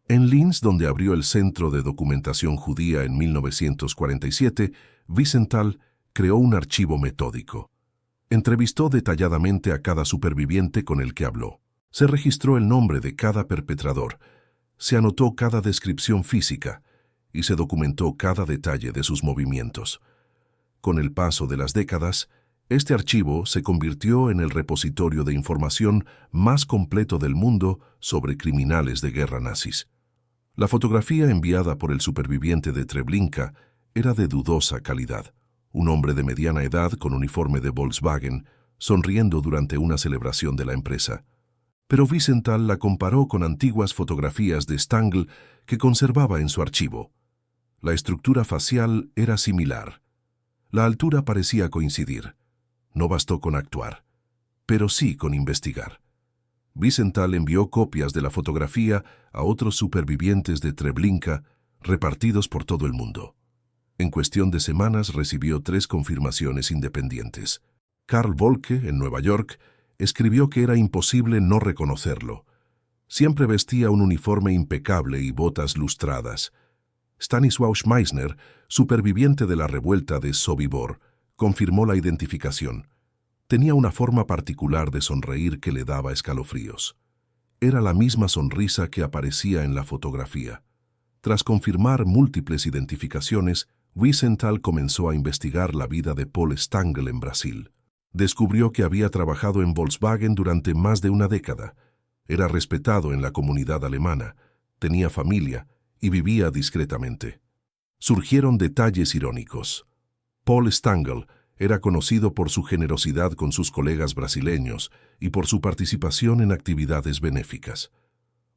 En Linz, donde abrió el Centro de Documentación Judía en 1947, Wiesenthal creó un archivo metódico. Entrevistó detalladamente a cada superviviente con el que habló. Se registró el nombre de cada perpetrador, se anotó cada descripción física y se documentó cada detalle de sus movimientos. Con el paso de las décadas, este archivo se convirtió en el repositorio de información más completo del mundo sobre criminales de guerra nazis. La fotografía enviada por el superviviente de Treblinka era de dudosa calidad. Un hombre de mediana edad con uniforme de Volkswagen, sonriendo durante una celebración de la empresa. Pero Wiesenthal la comparó con antiguas fotografías de Stangl que conservaba en su archivo. La estructura facial era similar. La altura parecía coincidir. No bastó con actuar, pero sí con investigar. Wiesenthal envió copias de la fotografía a otros supervivientes de Treblinka repartidos por todo el mundo. En cuestión de semanas recibió 3 confirmaciones independientes. Karl Volke, en Nueva York, escribió que era imposible no reconocerlo. Siempre vestía un uniforme impecable y botas lustradas. Stanisław Meissner, superviviente de la revuelta de Sobibor, confirmó la identificación. Tenía una forma particular de sonreír que le daba escalofríos. Era la misma sonrisa que aparecía en la fotografía. Tras confirmar múltiples identificaciones, Wiesenthal comenzó a investigar la vida de Paul Stangl en Brasil. Descubrió que había trabajado en Volkswagen durante más de una década. Era respetado en la comunidad alemana, tenía familia y vivía discretamente. Surgieron detalles irónicos. Paul Stangl era conocido por su generosidad con sus colegas brasileños y por su participación en actividades benéficas.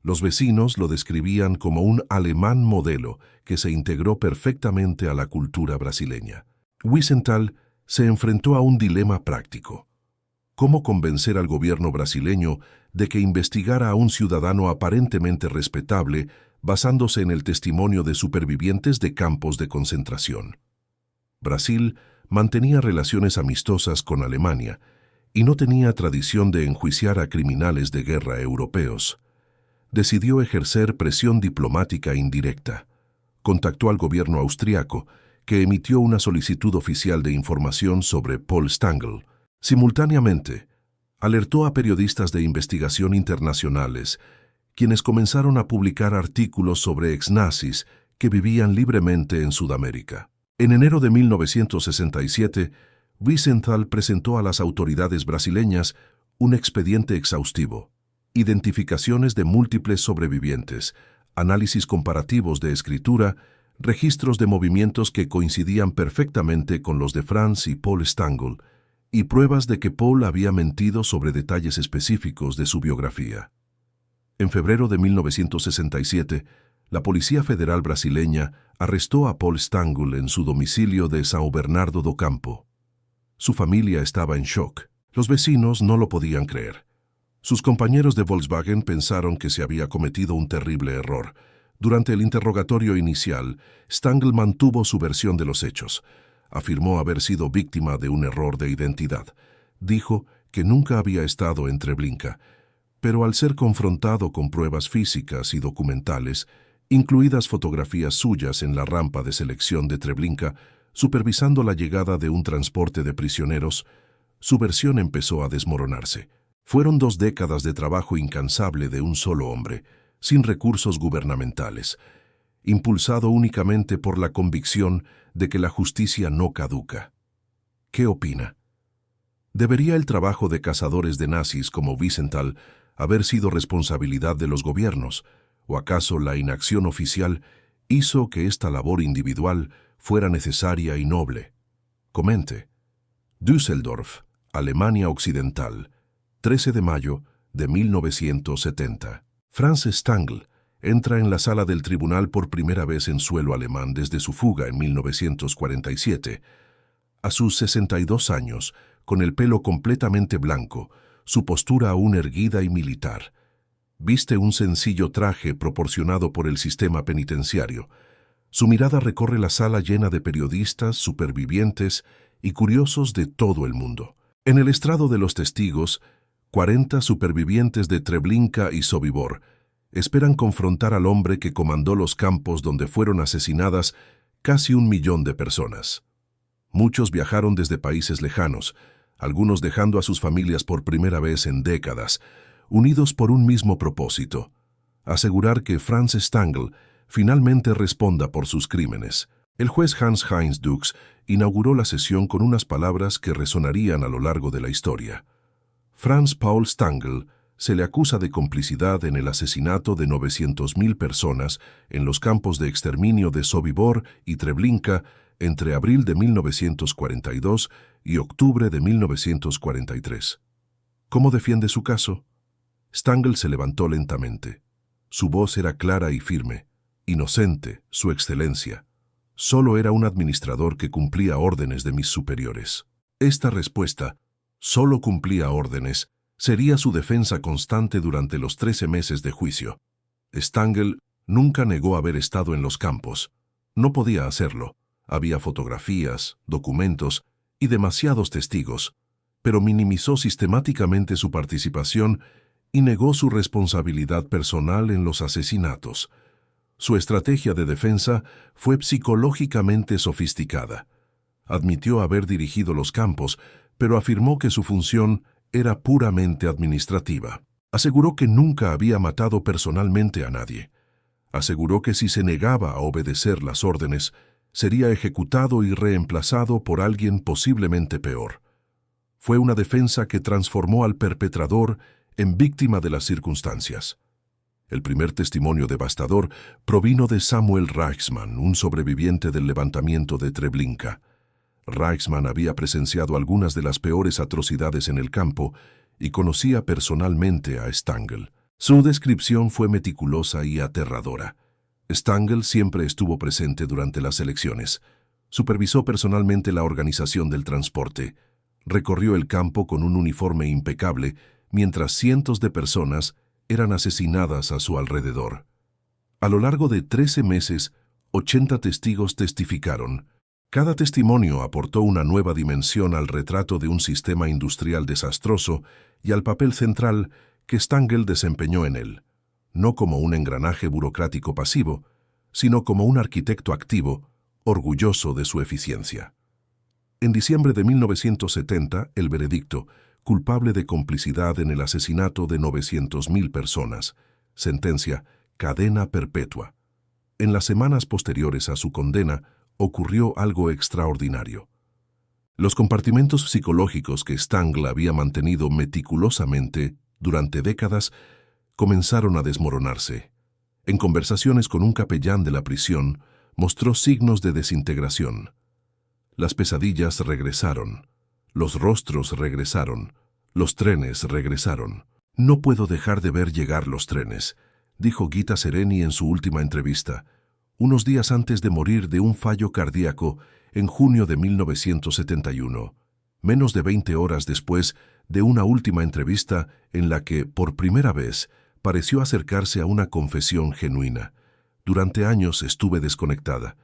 Los vecinos lo describían como un alemán modelo que se integró perfectamente a la cultura brasileña. Wiesenthal se enfrentó a un dilema práctico. ¿Cómo convencer al gobierno brasileño de que investigara a un ciudadano aparentemente respetable basándose en el testimonio de supervivientes de campos de concentración? Brasil mantenía relaciones amistosas con Alemania y no tenía tradición de enjuiciar a criminales de guerra europeos. Decidió ejercer presión diplomática indirecta. Contactó al gobierno austriaco, que emitió una solicitud oficial de información sobre Paul Stangl. Simultáneamente, alertó a periodistas de investigación internacionales, quienes comenzaron a publicar artículos sobre exnazis que vivían libremente en Sudamérica. En enero de 1967, Wiesenthal presentó a las autoridades brasileñas un expediente exhaustivo, identificaciones de múltiples sobrevivientes, análisis comparativos de escritura, registros de movimientos que coincidían perfectamente con los de Franz y Paul Stangl, y pruebas de que Paul había mentido sobre detalles específicos de su biografía. En febrero de 1967, la Policía Federal brasileña arrestó a Paul Stangl en su domicilio de São Bernardo do Campo. Su familia estaba en shock. Los vecinos no lo podían creer. Sus compañeros de Volkswagen pensaron que se había cometido un terrible error. Durante el interrogatorio inicial, Stangl mantuvo su versión de los hechos. Afirmó haber sido víctima de un error de identidad. Dijo que nunca había estado en Treblinka, pero al ser confrontado con pruebas físicas y documentales, incluidas fotografías suyas en la rampa de selección de Treblinka, supervisando la llegada de un transporte de prisioneros, su versión empezó a desmoronarse. Fueron 2 décadas de trabajo incansable de un solo hombre, sin recursos gubernamentales, impulsado únicamente por la convicción de que la justicia no caduca. ¿Qué opina? ¿Debería el trabajo de cazadores de nazis como Wiesenthal haber sido responsabilidad de los gobiernos? ¿O acaso la inacción oficial hizo que esta labor individual fuera necesaria y noble? Comente. Düsseldorf, Alemania Occidental, 13 de mayo de 1970. Franz Stangl entra en la sala del tribunal por primera vez en suelo alemán desde su fuga en 1947. A sus 62 años, con el pelo completamente blanco, su postura aún erguida y militar. Viste un sencillo traje proporcionado por el sistema penitenciario. Su mirada recorre la sala llena de periodistas, supervivientes y curiosos de todo el mundo. En el estrado de los testigos, 40 supervivientes de Treblinka y Sobibor esperan confrontar al hombre que comandó los campos donde fueron asesinadas casi 1 millón de personas. Muchos viajaron desde países lejanos, algunos dejando a sus familias por primera vez en décadas, unidos por un mismo propósito: asegurar que Franz Stangl finalmente responda por sus crímenes. El juez Hans-Heinz Dux inauguró la sesión con unas palabras que resonarían a lo largo de la historia. Franz Paul Stangl se le acusa de complicidad en el asesinato de 900.000 personas en los campos de exterminio de Sobibor y Treblinka entre abril de 1942 y octubre de 1943. ¿Cómo defiende su caso? Stangl se levantó lentamente. Su voz era clara y firme. Inocente, Su Excelencia. Solo era un administrador que cumplía órdenes de mis superiores. Esta respuesta, solo cumplía órdenes, sería su defensa constante durante los 13 meses de juicio. Stangl nunca negó haber estado en los campos. No podía hacerlo. Había fotografías, documentos y demasiados testigos, pero minimizó sistemáticamente su participación y negó su responsabilidad personal en los asesinatos. Su estrategia de defensa fue psicológicamente sofisticada. Admitió haber dirigido los campos, pero afirmó que su función era puramente administrativa. Aseguró que nunca había matado personalmente a nadie. Aseguró que si se negaba a obedecer las órdenes, sería ejecutado y reemplazado por alguien posiblemente peor. Fue una defensa que transformó al perpetrador en víctima de las circunstancias. El primer testimonio devastador provino de Samuel Reichsmann, un sobreviviente del levantamiento de Treblinka. Reichsmann había presenciado algunas de las peores atrocidades en el campo y conocía personalmente a Stangl. Su descripción fue meticulosa y aterradora. Stangl siempre estuvo presente durante las elecciones. Supervisó personalmente la organización del transporte. Recorrió el campo con un uniforme impecable, mientras cientos de personas eran asesinadas a su alrededor. A lo largo de 13 meses, 80 testigos testificaron. Cada testimonio aportó una nueva dimensión al retrato de un sistema industrial desastroso y al papel central que Stangl desempeñó en él, no como un engranaje burocrático pasivo, sino como un arquitecto activo, orgulloso de su eficiencia. En diciembre de 1970, el veredicto: culpable de complicidad en el asesinato de 900.000 personas. Sentencia: cadena perpetua. En las semanas posteriores a su condena, ocurrió algo extraordinario. Los compartimentos psicológicos que Stangl había mantenido meticulosamente durante décadas comenzaron a desmoronarse. En conversaciones con un capellán de la prisión, mostró signos de desintegración. Las pesadillas regresaron. Los rostros regresaron. Los trenes regresaron. «No puedo dejar de ver llegar los trenes», dijo Gita Sereni en su última entrevista, unos días antes de morir de un fallo cardíaco en junio de 1971, menos de 20 horas después de una última entrevista en la que, por primera vez, pareció acercarse a una confesión genuina. «Durante años estuve desconectada,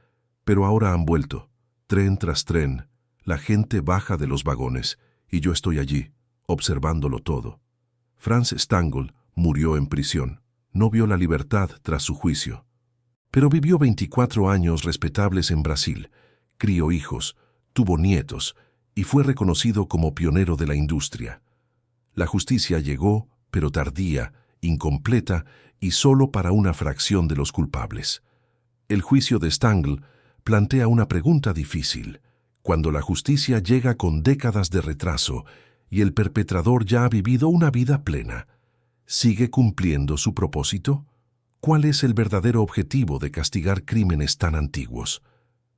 pero ahora han vuelto. Tren tras tren, la gente baja de los vagones, y yo estoy allí, observándolo todo». Franz Stangl murió en prisión. No vio la libertad tras su juicio. Pero vivió 24 años respetables en Brasil, crió hijos, tuvo nietos y fue reconocido como pionero de la industria. La justicia llegó, pero tardía, incompleta y solo para una fracción de los culpables. El juicio de Stangl plantea una pregunta difícil. Cuando la justicia llega con décadas de retraso y el perpetrador ya ha vivido una vida plena, ¿sigue cumpliendo su propósito? ¿Cuál es el verdadero objetivo de castigar crímenes tan antiguos?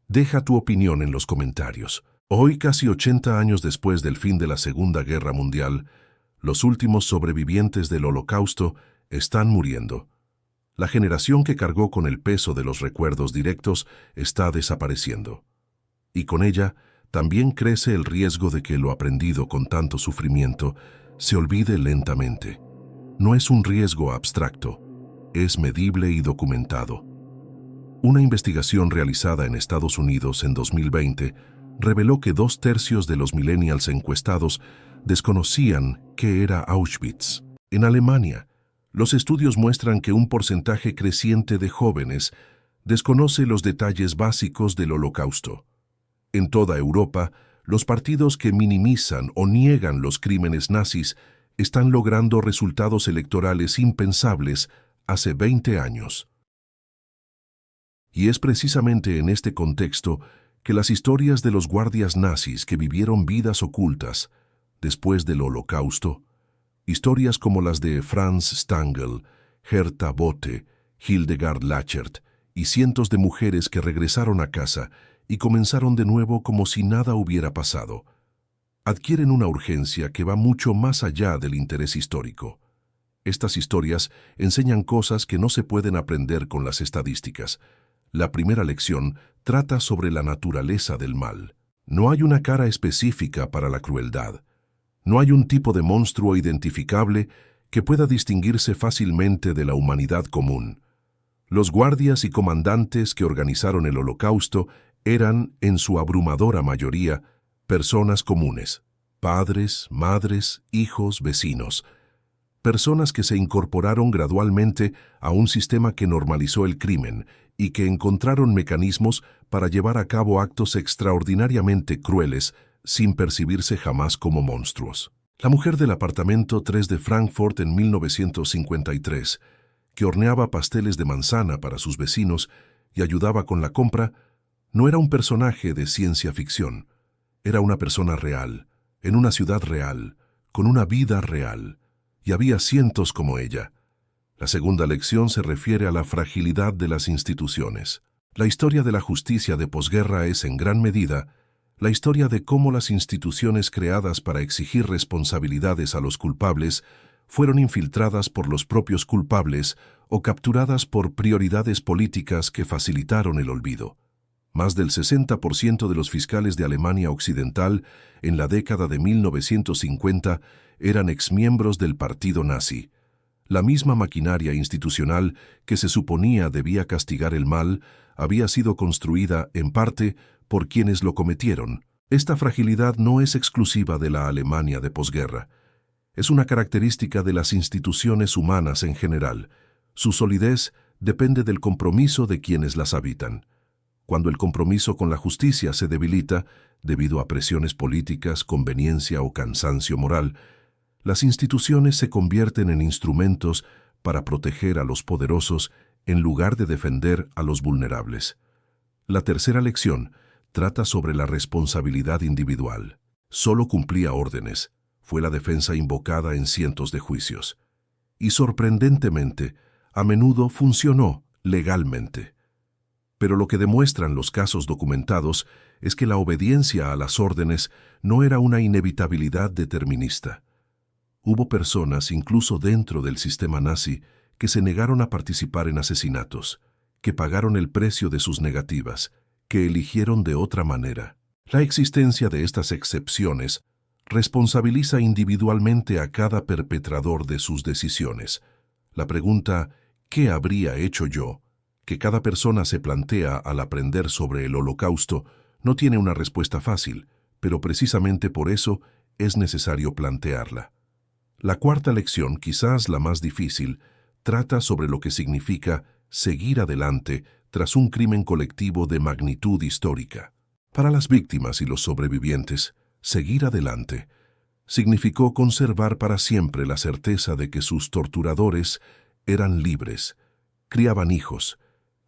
Deja tu opinión en los comentarios. Hoy, casi 80 años después del fin de la Segunda Guerra Mundial, los últimos sobrevivientes del Holocausto están muriendo. La generación que cargó con el peso de los recuerdos directos está desapareciendo. Y con ella también crece el riesgo de que lo aprendido con tanto sufrimiento se olvide lentamente. No es un riesgo abstracto, es medible y documentado. Una investigación realizada en Estados Unidos en 2020 reveló que 2/3 de los millennials encuestados desconocían qué era Auschwitz. En Alemania, los estudios muestran que un porcentaje creciente de jóvenes desconoce los detalles básicos del Holocausto. En toda Europa, los partidos que minimizan o niegan los crímenes nazis están logrando resultados electorales impensables hace 20 años. Y es precisamente en este contexto que las historias de los guardias nazis que vivieron vidas ocultas después del Holocausto, historias como las de Franz Stangl, Herta Botte, Hildegard Lachert y cientos de mujeres que regresaron a casa y comenzaron de nuevo como si nada hubiera pasado, adquieren una urgencia que va mucho más allá del interés histórico. Estas historias enseñan cosas que no se pueden aprender con las estadísticas. La primera lección trata sobre la naturaleza del mal. No hay una cara específica para la crueldad. No hay un tipo de monstruo identificable que pueda distinguirse fácilmente de la humanidad común. Los guardias y comandantes que organizaron el Holocausto eran, en su abrumadora mayoría, personas comunes, padres, madres, hijos, vecinos, personas que se incorporaron gradualmente a un sistema que normalizó el crimen y que encontraron mecanismos para llevar a cabo actos extraordinariamente crueles sin percibirse jamás como monstruos. La mujer del apartamento 3 de Frankfurt en 1953, que horneaba pasteles de manzana para sus vecinos y ayudaba con la compra, no era un personaje de ciencia ficción. Era una persona real, en una ciudad real, con una vida real. Y había cientos como ella. La segunda lección se refiere a la fragilidad de las instituciones. La historia de la justicia de posguerra es, en gran medida, la historia de cómo las instituciones creadas para exigir responsabilidades a los culpables fueron infiltradas por los propios culpables o capturadas por prioridades políticas que facilitaron el olvido. Más del 60% de los fiscales de Alemania Occidental en la década de 1950 eran exmiembros del partido nazi. La misma maquinaria institucional que se suponía debía castigar el mal había sido construida, en parte, por quienes lo cometieron. Esta fragilidad no es exclusiva de la Alemania de posguerra. Es una característica de las instituciones humanas en general. Su solidez depende del compromiso de quienes las habitan. Cuando el compromiso con la justicia se debilita, debido a presiones políticas, conveniencia o cansancio moral, las instituciones se convierten en instrumentos para proteger a los poderosos en lugar de defender a los vulnerables. La tercera lección trata sobre la responsabilidad individual. Solo cumplía órdenes, fue la defensa invocada en cientos de juicios. Y sorprendentemente, a menudo funcionó legalmente. Pero lo que demuestran los casos documentados es que la obediencia a las órdenes no era una inevitabilidad determinista. Hubo personas, incluso dentro del sistema nazi, que se negaron a participar en asesinatos, que pagaron el precio de sus negativas, que eligieron de otra manera. La existencia de estas excepciones responsabiliza individualmente a cada perpetrador de sus decisiones. La pregunta, ¿qué habría hecho yo?, que cada persona se plantea al aprender sobre el Holocausto, no tiene una respuesta fácil, pero precisamente por eso es necesario plantearla. La cuarta lección, quizás la más difícil, trata sobre lo que significa seguir adelante tras un crimen colectivo de magnitud histórica. Para las víctimas y los sobrevivientes, seguir adelante significó conservar para siempre la certeza de que sus torturadores eran libres, criaban hijos,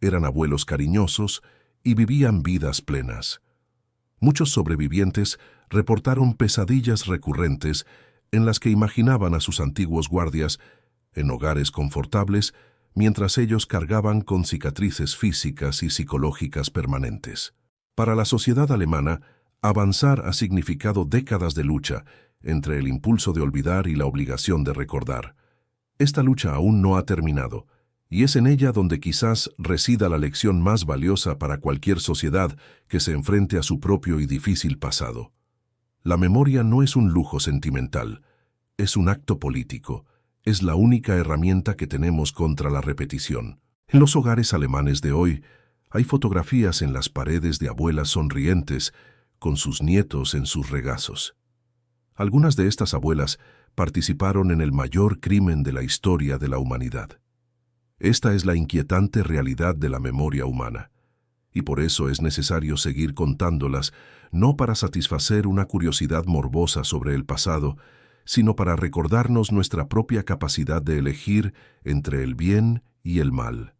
eran abuelos cariñosos y vivían vidas plenas. Muchos sobrevivientes reportaron pesadillas recurrentes en las que imaginaban a sus antiguos guardias en hogares confortables mientras ellos cargaban con cicatrices físicas y psicológicas permanentes. Para la sociedad alemana, avanzar ha significado décadas de lucha entre el impulso de olvidar y la obligación de recordar. Esta lucha aún no ha terminado, y es en ella donde quizás resida la lección más valiosa para cualquier sociedad que se enfrente a su propio y difícil pasado. La memoria no es un lujo sentimental, es un acto político, es la única herramienta que tenemos contra la repetición. En los hogares alemanes de hoy, hay fotografías en las paredes de abuelas sonrientes con sus nietos en sus regazos. Algunas de estas abuelas participaron en el mayor crimen de la historia de la humanidad. Esta es la inquietante realidad de la memoria humana, y por eso es necesario seguir contándolas, no para satisfacer una curiosidad morbosa sobre el pasado, sino para recordarnos nuestra propia capacidad de elegir entre el bien y el mal.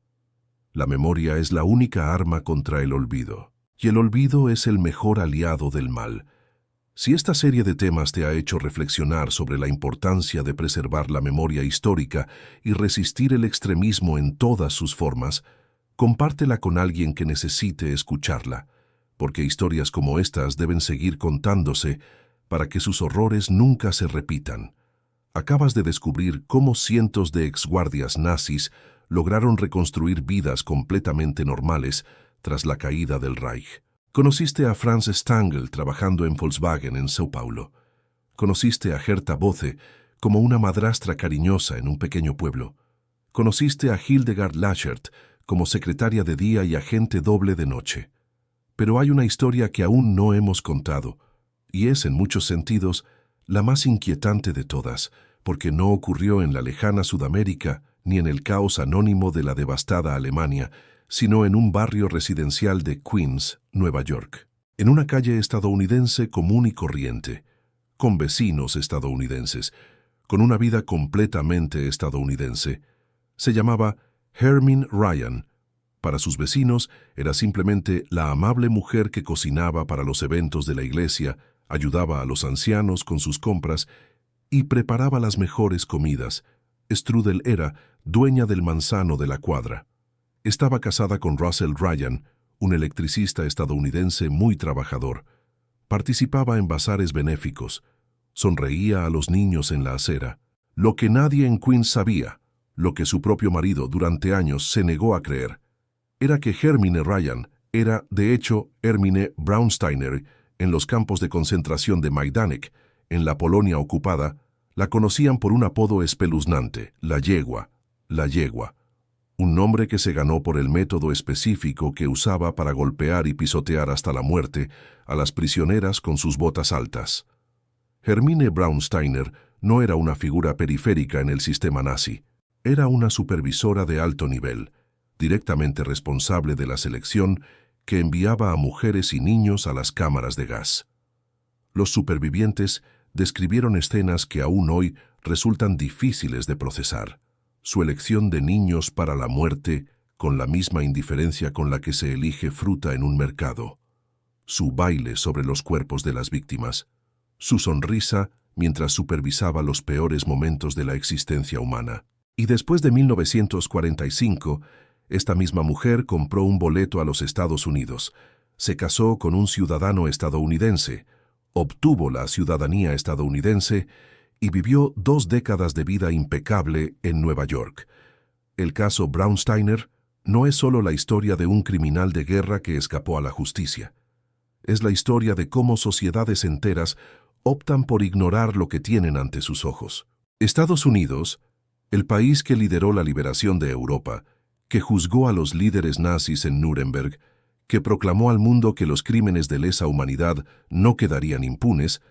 La memoria es la única arma contra el olvido, y el olvido es el mejor aliado del mal. Si esta serie de temas te ha hecho reflexionar sobre la importancia de preservar la memoria histórica y resistir el extremismo en todas sus formas, compártela con alguien que necesite escucharla, porque historias como estas deben seguir contándose para que sus horrores nunca se repitan. Acabas de descubrir cómo cientos de exguardias nazis lograron reconstruir vidas completamente normales tras la caída del Reich. Conociste a Franz Stangl trabajando en Volkswagen en São Paulo. Conociste a Herta Boce como una madrastra cariñosa en un pequeño pueblo. Conociste a Hildegard Lachert como secretaria de día y agente doble de noche. Pero hay una historia que aún no hemos contado, y es en muchos sentidos la más inquietante de todas, porque no ocurrió en la lejana Sudamérica ni en el caos anónimo de la devastada Alemania, sino en un barrio residencial de Queens, Nueva York, en una calle estadounidense común y corriente, con vecinos estadounidenses, con una vida completamente estadounidense. Se llamaba Hermine Ryan. Para sus vecinos era simplemente la amable mujer que cocinaba para los eventos de la iglesia, ayudaba a los ancianos con sus compras y preparaba las mejores comidas. Strudel era dueña del manzano de la cuadra. Estaba casada con Russell Ryan, un electricista estadounidense muy trabajador. Participaba en bazares benéficos. Sonreía a los niños en la acera. Lo que nadie en Queens sabía, lo que su propio marido durante años se negó a creer, era que Hermine Ryan era, de hecho, Hermine Braunsteiner. En los campos de concentración de Majdanek, en la Polonia ocupada, la conocían por un apodo espeluznante, la yegua, un nombre que se ganó por el método específico que usaba para golpear y pisotear hasta la muerte a las prisioneras con sus botas altas. Hermine Braunsteiner no era una figura periférica en el sistema nazi, era una supervisora de alto nivel, directamente responsable de la selección que enviaba a mujeres y niños a las cámaras de gas. Los supervivientes describieron escenas que aún hoy resultan difíciles de procesar. Su elección de niños para la muerte con la misma indiferencia con la que se elige fruta en un mercado. Su baile sobre los cuerpos de las víctimas. Su sonrisa mientras supervisaba los peores momentos de la existencia humana. Y después de 1945, esta misma mujer compró un boleto a los Estados Unidos, se casó con un ciudadano estadounidense, obtuvo la ciudadanía estadounidense y vivió 2 décadas de vida impecable en Nueva York. El caso Braunsteiner no es solo la historia de un criminal de guerra que escapó a la justicia. Es la historia de cómo sociedades enteras optan por ignorar lo que tienen ante sus ojos. Estados Unidos, el país que lideró la liberación de Europa, que juzgó a los líderes nazis en Nuremberg, que proclamó al mundo que los crímenes de lesa humanidad no quedarían impunes,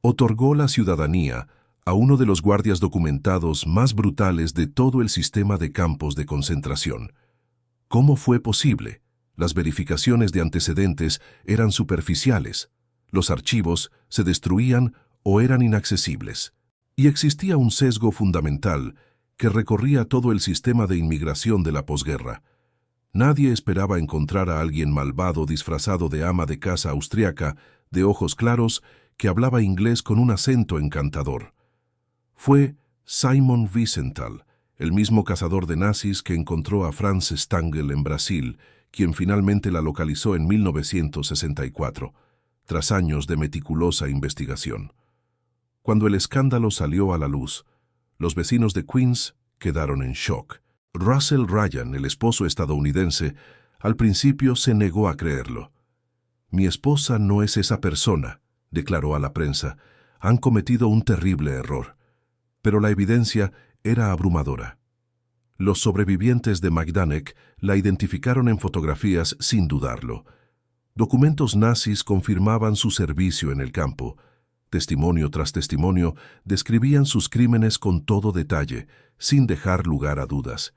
otorgó la ciudadanía a uno de los guardias documentados más brutales de todo el sistema de campos de concentración. ¿Cómo fue posible? Las verificaciones de antecedentes eran superficiales, los archivos se destruían o eran inaccesibles, y existía un sesgo fundamental que recorría todo el sistema de inmigración de la posguerra. Nadie esperaba encontrar a alguien malvado disfrazado de ama de casa austriaca, de ojos claros, que hablaba inglés con un acento encantador. Fue Simon Wiesenthal, el mismo cazador de nazis que encontró a Franz Stangl en Brasil, quien finalmente la localizó en 1964, tras años de meticulosa investigación. Cuando el escándalo salió a la luz, los vecinos de Queens quedaron en shock. Russell Ryan, el esposo estadounidense, al principio se negó a creerlo. «Mi esposa no es esa persona», declaró a la prensa. «Han cometido un terrible error. Pero la evidencia era abrumadora. Los sobrevivientes de Majdanek la identificaron en fotografías sin dudarlo. Documentos nazis confirmaban su servicio en el campo. Testimonio tras testimonio describían sus crímenes con todo detalle, sin dejar lugar a dudas.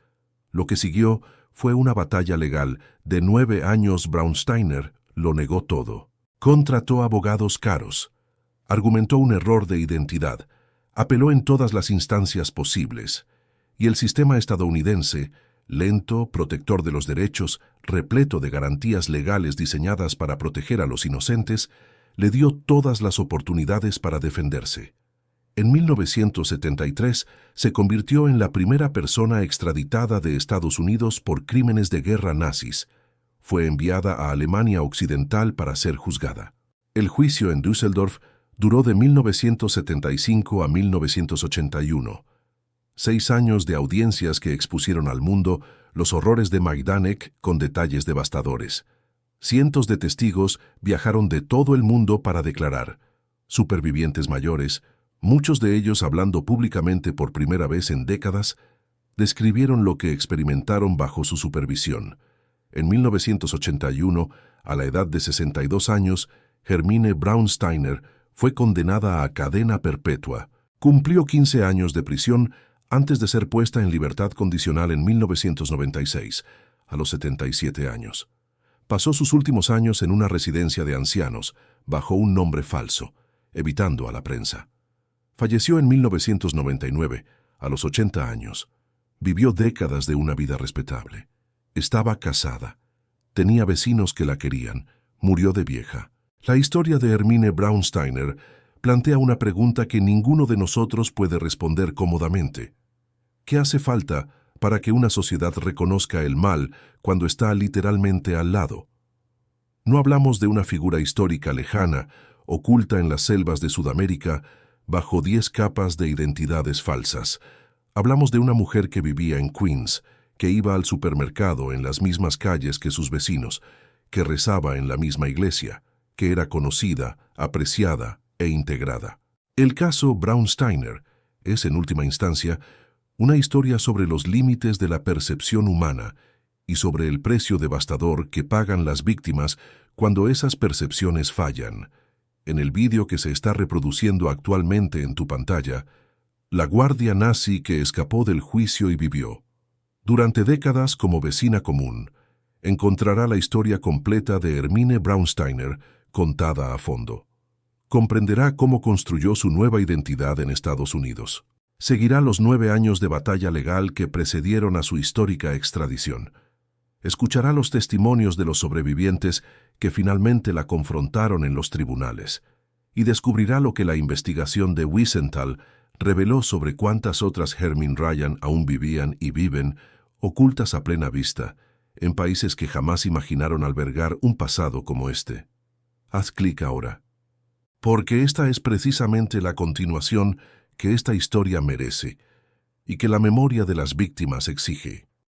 Lo que siguió fue una batalla legal. De 9 años Braunsteiner lo negó todo. Contrató abogados caros. Argumentó un error de identidad. Apeló en todas las instancias posibles. Y el sistema estadounidense, lento, protector de los derechos, repleto de garantías legales diseñadas para proteger a los inocentes, le dio todas las oportunidades para defenderse. En 1973 se convirtió en la primera persona extraditada de Estados Unidos por crímenes de guerra nazis. Fue enviada a Alemania Occidental para ser juzgada. El juicio en Düsseldorf duró de 1975 a 1981. 6 años de audiencias que expusieron al mundo los horrores de Majdanek con detalles devastadores. Cientos de testigos viajaron de todo el mundo para declarar. Supervivientes mayores, muchos de ellos hablando públicamente por primera vez en décadas, describieron lo que experimentaron bajo su supervisión. En 1981, a la edad de 62 años, Hermine Braunsteiner fue condenada a cadena perpetua. Cumplió 15 años de prisión antes de ser puesta en libertad condicional en 1996, a los 77 años. Pasó sus últimos años en una residencia de ancianos, bajo un nombre falso, evitando a la prensa. Falleció en 1999, a los 80 años. Vivió décadas de una vida respetable. Estaba casada. Tenía vecinos que la querían. Murió de vieja. La historia de Hermine Braunsteiner plantea una pregunta que ninguno de nosotros puede responder cómodamente. ¿Qué hace falta para que una sociedad reconozca el mal cuando está literalmente al lado? No hablamos de una figura histórica lejana, oculta en las selvas de Sudamérica, bajo 10 capas de identidades falsas. Hablamos de una mujer que vivía en Queens, que iba al supermercado en las mismas calles que sus vecinos, que rezaba en la misma iglesia, que era conocida, apreciada e integrada. El caso Braunsteiner es, en última instancia, una historia sobre los límites de la percepción humana y sobre el precio devastador que pagan las víctimas cuando esas percepciones fallan. En el vídeo que se está reproduciendo actualmente en tu pantalla, la guardia nazi que escapó del juicio y vivió. Durante décadas como vecina común, encontrará la historia completa de Hermine Braunsteiner contada a fondo. Comprenderá cómo construyó su nueva identidad en Estados Unidos. Seguirá los 9 años de batalla legal que precedieron a su histórica extradición. Escuchará los testimonios de los sobrevivientes que finalmente la confrontaron en los tribunales y descubrirá lo que la investigación de Wiesenthal reveló sobre cuántas otras Hermine Ryan aún vivían y viven, ocultas a plena vista, en países que jamás imaginaron albergar un pasado como este. Haz clic ahora, porque esta es precisamente la continuación que esta historia merece y que la memoria de las víctimas exige.